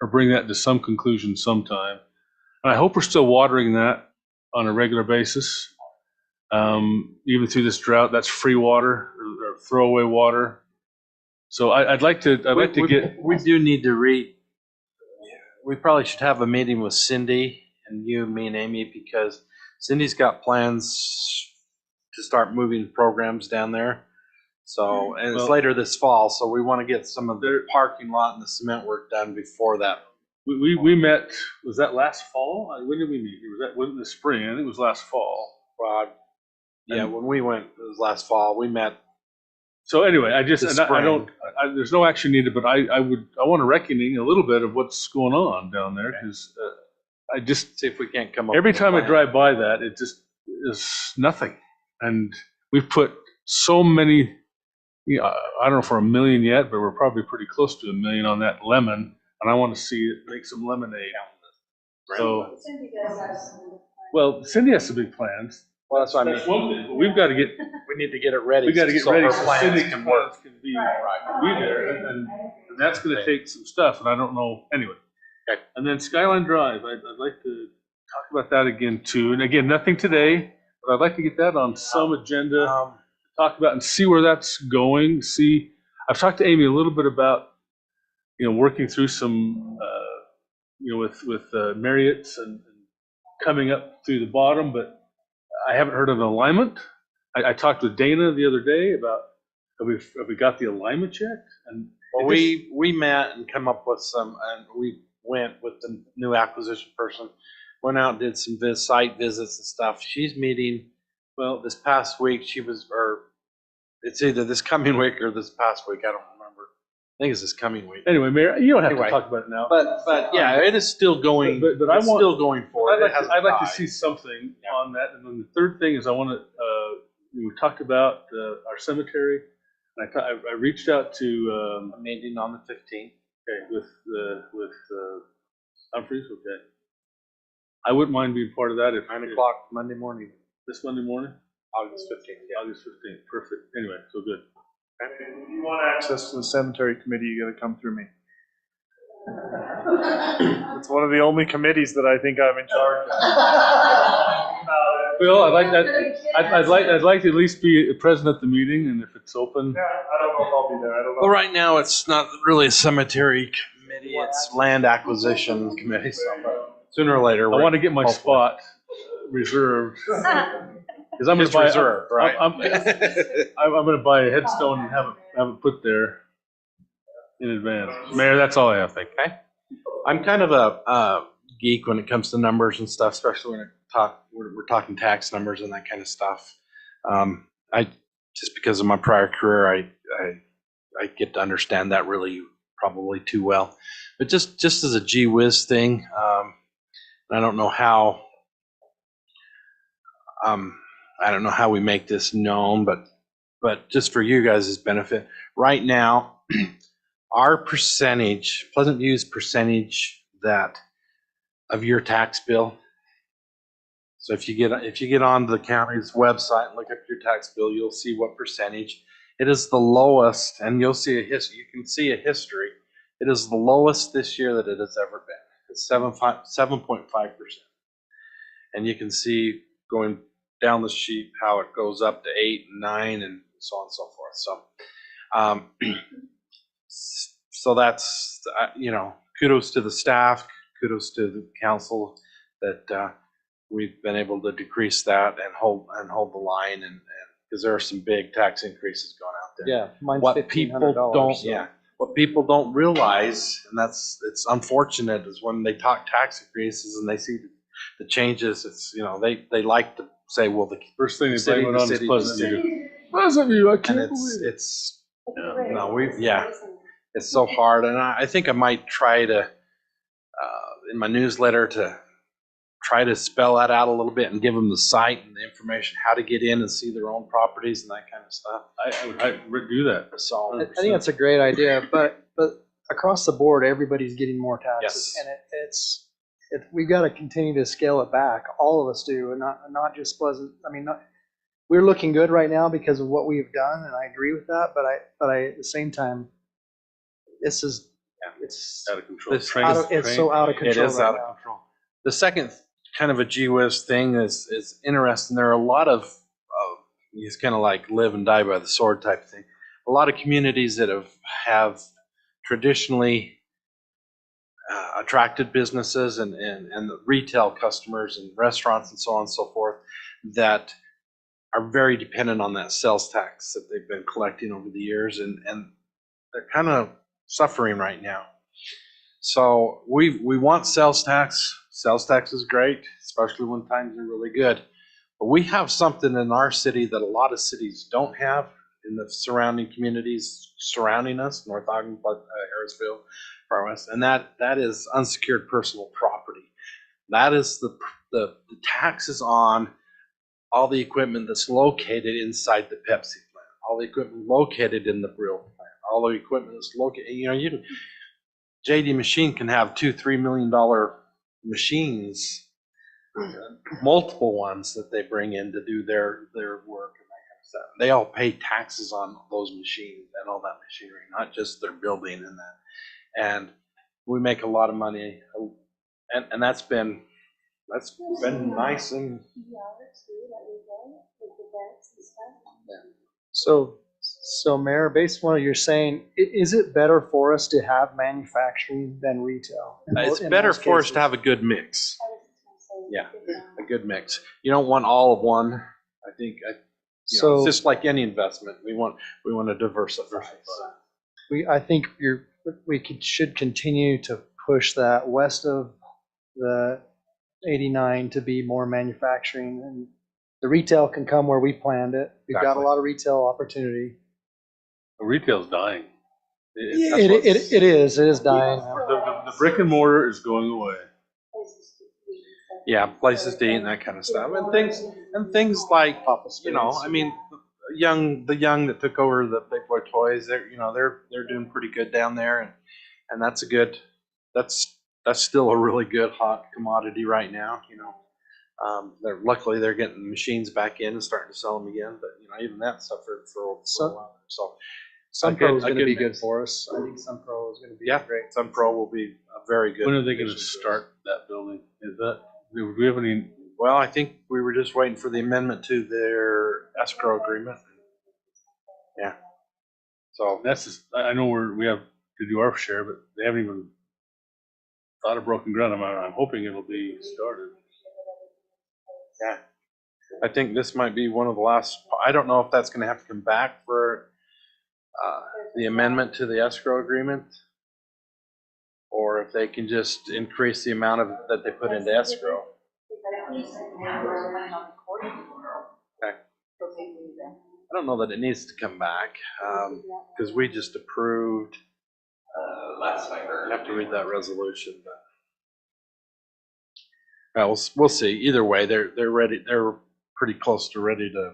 or bring that to some conclusion sometime. And I hope we're still watering that on a regular basis. Even through this drought, that's free water or throwaway water. So I'd like to get. We do need to we probably should have a meeting with Cindy and you, me and Amy, because Cindy's got plans to start moving programs down there. So, and it's later this fall, so we want to get some of the parking lot and the cement work done before that. We met, was that last fall? When did we meet? Wasn't the spring? I think it was last fall. Yeah, when we went, it was last fall, we met. So anyway, there's no action needed, but I want a reckoning a little bit of what's going on down there, because I just see if we can't come up. Every time I drive by that, it just is nothing. And we've put so many, I don't know if we're 1 million yet, but we're probably pretty close to 1 million on that lemon, and I want to see it make some lemonade. So, Cindy does have some. well, Cindy has some big plans. Well, that's what I mean. That's one thing, but we've got to get. We need to get it ready. We got to get ready so Cindy can work. Can be there, and that's going to take some stuff, and I don't know. Anyway, and then Skyline Drive, I'd like to talk about that again too. And again, nothing today, but I'd like to get that on some agenda, talk about and see where that's going. I've talked to Amy a little bit about working through some with Marriott's and coming up through the bottom, but I haven't heard of an alignment. I talked with Dana the other day about have we got the alignment checked? And well, we met and come up with some, and we went with the new acquisition person, went out and did some site visits and stuff. She's meeting. Well, this past week it's either this coming week or this past week. I don't remember. I think it's this coming week. Anyway, Mayor, you don't have to talk about it now. But yeah, it is still going. But it's still going forward. I'd like to see something on that. And then the third thing is I want to. We talked about our cemetery, and I reached out to a meeting on the 15th. Okay, with Humphreys. Okay, I wouldn't mind being part of that if 9 o'clock Monday morning. This Monday morning, August 15th. Yeah. August 15th. Perfect. Anyway, so good. If you want access to the cemetery committee, you gotta come through me. It's one of the only committees that I think I'm in charge of. Well, I'd like that. I'd like to at least be present at the meeting, and if it's open. Yeah, I don't know if I'll be there. I don't know. Well, right now it's not really a cemetery committee; it's land acquisition committee. So sooner or later, I want to get my spot reserved. Because I'm going to buy reserved, right? I'm going to buy a headstone and have it put there in advance. Mayor, that's all I have. Thank you. Okay. I'm kind of a geek when it comes to numbers and stuff, especially when we're talking tax numbers and that kind of stuff. I just because of my prior career, I get to understand that really probably too well. But just as a gee whiz thing, I don't know how, I don't know how we make this known, but just for you guys' benefit, right now, our percentage, Pleasant View's percentage that of your tax bill. So if you get on the county's website and look up your tax bill, you'll see what percentage. It is the lowest, and you'll see a history. You can see a history. It is the lowest this year that it has ever been. It's 7.5%. And you can see going down the sheet how it goes up to 8 and 9 and so on and so forth. So, so that's kudos to the staff, kudos to the council that we've been able to decrease that and hold the line, and because there are some big tax increases going out there. Yeah, mine's What people don't, so. what people don't realize, and it's unfortunate, is when they talk tax increases and they see the changes, it's they like to say, well, the First thing they city, blame it the on is city, Pleasant the city. View. Pleasant View, I And can't believe it. It's so hard, and I think I might try to in my newsletter to try to spell that out a little bit and give them the site and the information, how to get in and see their own properties and that kind of stuff. I would do that. So I think that's a great idea, but across the board, everybody's getting more taxes, Yes. and we've got to continue to scale it back. All of us do, and not just Pleasant. I mean, we're looking good right now because of what we've done, and I agree with that. But I at the same time, it's out of control. it's so out of control. It is out of control. The second kind of a gee whiz thing is interesting. There are a lot of it's kind of like live and die by the sword type thing. A lot of communities that have traditionally attracted businesses and the retail customers and restaurants and so on and so forth that are very dependent on that sales tax that they've been collecting over the years, and they're kind of suffering right now. So we want sales tax. Sales tax is great, especially when times are really good. But we have something in our city that a lot of cities don't have in the surrounding communities surrounding us, North Ogden, Harrisville, Far West, and that is unsecured personal property. That is the taxes on all the equipment that's located inside the Pepsi plant, all the equipment located in the Brill plant, all the equipment that's located, JD Machine can have $2-3 million machines, multiple ones that they bring in to do their work and that kind of stuff. They all pay taxes on those machines and all that machinery, not just their building and that. And we make a lot of money, and that's been nice. And So Mayor, based on what you're saying, is it better for us to have manufacturing than retail? It's better for us to have a good mix. Yeah, a good mix. You don't want all of one. I think it's just like any investment. We want to diversify. I think should continue to push that west of the 89 to be more manufacturing, and the retail can come where we planned it. We've got a lot of retail opportunity. Retail's dying. It is dying. The brick and mortar is going away. Yeah, places to eat and that kind of stuff, and things like I mean, the young that took over the Big Boy Toys, they're doing pretty good down there, and that's still a really good hot commodity right now. Luckily they're getting machines back in and starting to sell them again, but even that suffered for a while. So Sunpro is going to be good for us. I think Sunpro is going to be great. Sunpro will be a very good. When are they going to start that building? Do we have any? Well, I think we were just waiting for the amendment to their escrow agreement. Yeah. So that's just, I know we have to do our share, but they haven't even thought of broken ground. I'm hoping it'll be started. Yeah. I think this might be one of the last. I don't know if that's going to have to come back for the amendment to the escrow agreement, or if they can just increase the amount of that they put into escrow. Okay. I don't know that it needs to come back because we just approved last November. I have to read that resolution, but. We'll see. Either way, they're ready. They're pretty close to ready to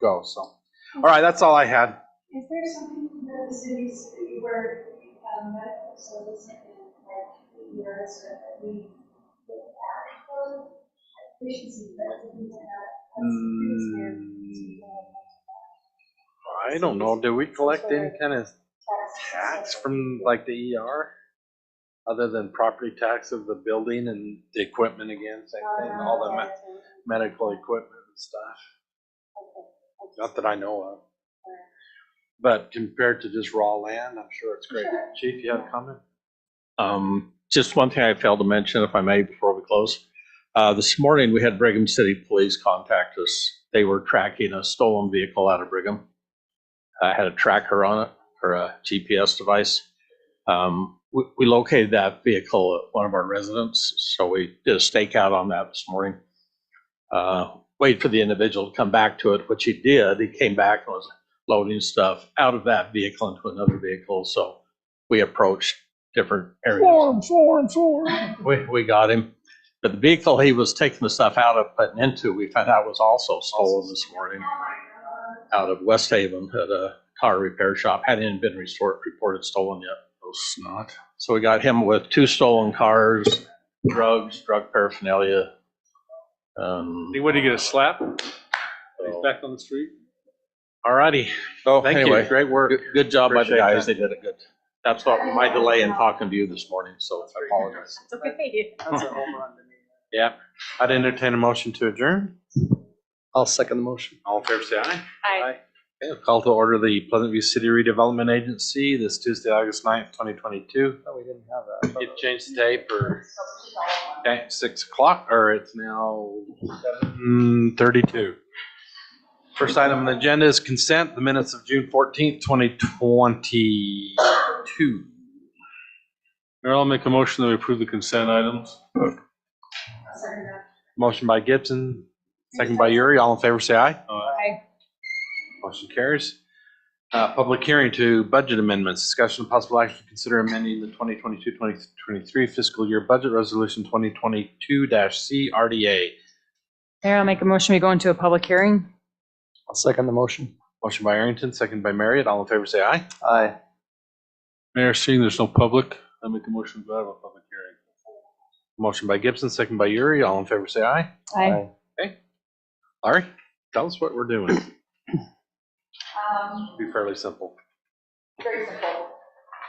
go. So, all right, that's all I had. Is there something that the cities where medical service and like years that we look at for efficiency, but things like that? I don't know. Do we collect any kind of tax from like the ER? Other than property tax of the building and the equipment again, same thing, all the medical equipment and stuff. Not that I know of. But compared to just raw land, I'm sure it's great. Chief, you had a comment? Just one thing I failed to mention, if I may, before we close. This morning, we had Brigham City Police contact us. They were tracking a stolen vehicle out of Brigham. I had a tracker on it, or a GPS device. We located that vehicle at one of our residents, so we did a stakeout on that this morning. Wait for the individual to come back to it, which he did. He came back and was loading stuff out of that vehicle into another vehicle, so we approached different areas. We got him. But the vehicle he was taking the stuff out of, putting into, we found out was also stolen this morning out of West Haven at a car repair shop. Hadn't even been reported stolen yet. Snot. So we got him with 2 stolen cars, drugs, drug paraphernalia. Anybody get a slap? He's back on the street. All righty. So Thank anyway, you. Great work. Good job by the Appreciate guys. that. They did it good. That's what my delay in talking to you this morning, so I apologize. It's okay. That's a home run to me. Yeah. I'd entertain a motion to adjourn. I'll second the motion. All in favor, say aye. Aye. Okay, I'll call to order the Pleasant View City Redevelopment Agency this Tuesday, August 9th, 2022. Oh, we didn't have that. You changed the date for 6 o'clock, or it's now 7:32. First item on the agenda is consent, the minutes of June 14th, 2022. Mayor, I'll make a motion that we approve the consent items. Motion by Gibson, second by Uri. All in favor, say aye. Aye. Motion carries. Public hearing to budget amendments. Discussion of possible action to consider amending the 2022-2023 fiscal year budget resolution 2022-C RDA. Mayor, I'll make a motion, we go into a public hearing. I'll second the motion. Motion by Arrington, second by Marriott. All in favor, say aye. Aye. Mayor, seeing there's no public, I make a motion to go out of a public hearing. Motion by Gibson, second by Uri. All in favor, say aye. Aye. Okay. Larry, tell us what we're doing. Be fairly simple. Very simple.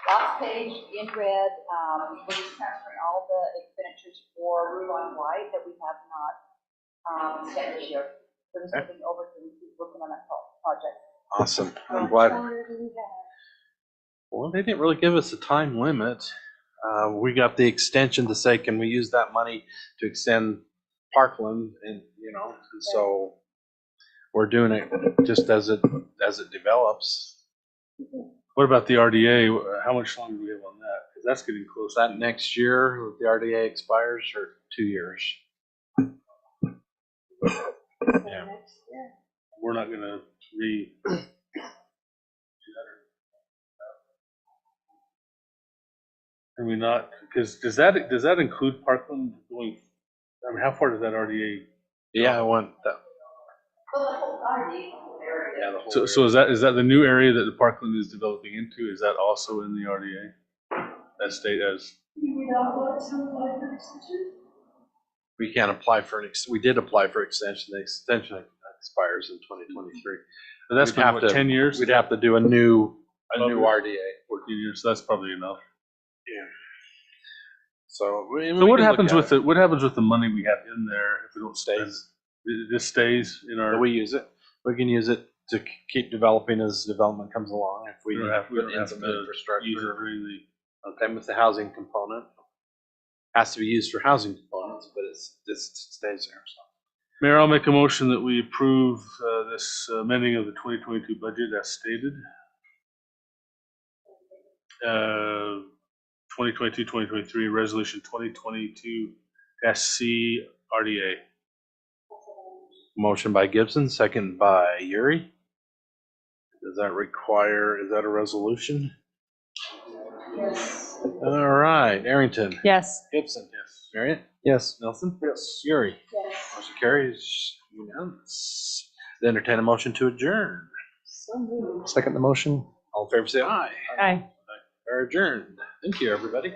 Last page in red, we're just transferring all the expenditures for Route on White that we have not spent this year. We're just moving over to keep working on that project. Awesome. I'm glad. Well, they didn't really give us a time limit. We got the extension to say, can we use that money to extend Parkland? And, so we're doing it just as it develops. What about the RDA? How much longer do we have on that? Because that's getting close. That next year, the RDA expires, or 2 years? Yeah. We're not gonna Can we not, because does that include Parkland going, I mean, how far does that RDA? Yeah, I want that. Well, the whole RD area. Yeah, the whole So is that the new area that the Parkland is developing into? Is that also in the RDA? That state as? We don't want to apply for extension? We can't apply for we did apply for extension. The extension expires in 2023. But that's We'd been, have what, to- 10 years? We'd have to do a new RDA. 14 years, so that's probably enough. Yeah. So, So what happens with what happens with the money we have in there if we don't spend? Stays. It just stays in our. We use it. We can use it to keep developing as development comes along. If we We don't need have- to we put don't in have some to infrastructure. use it during the. Same with the housing component. Has to be used for housing components, but it stays there. So. Mayor, I'll make a motion that we approve this amending of the 2022 budget as stated. 2022-2023 resolution 2022-C RDA. Motion by Gibson, second by Uri. Is that a resolution? Yes. All right, Arrington. Yes. Gibson. Yes. Marriott. Yes. Nelson. Yes. Yuri. Yes. Motion carries unanimous. Entertain a motion to adjourn. So moved. Second the motion. All in favor, say aye. Aye. We're adjourned. Thank you, everybody.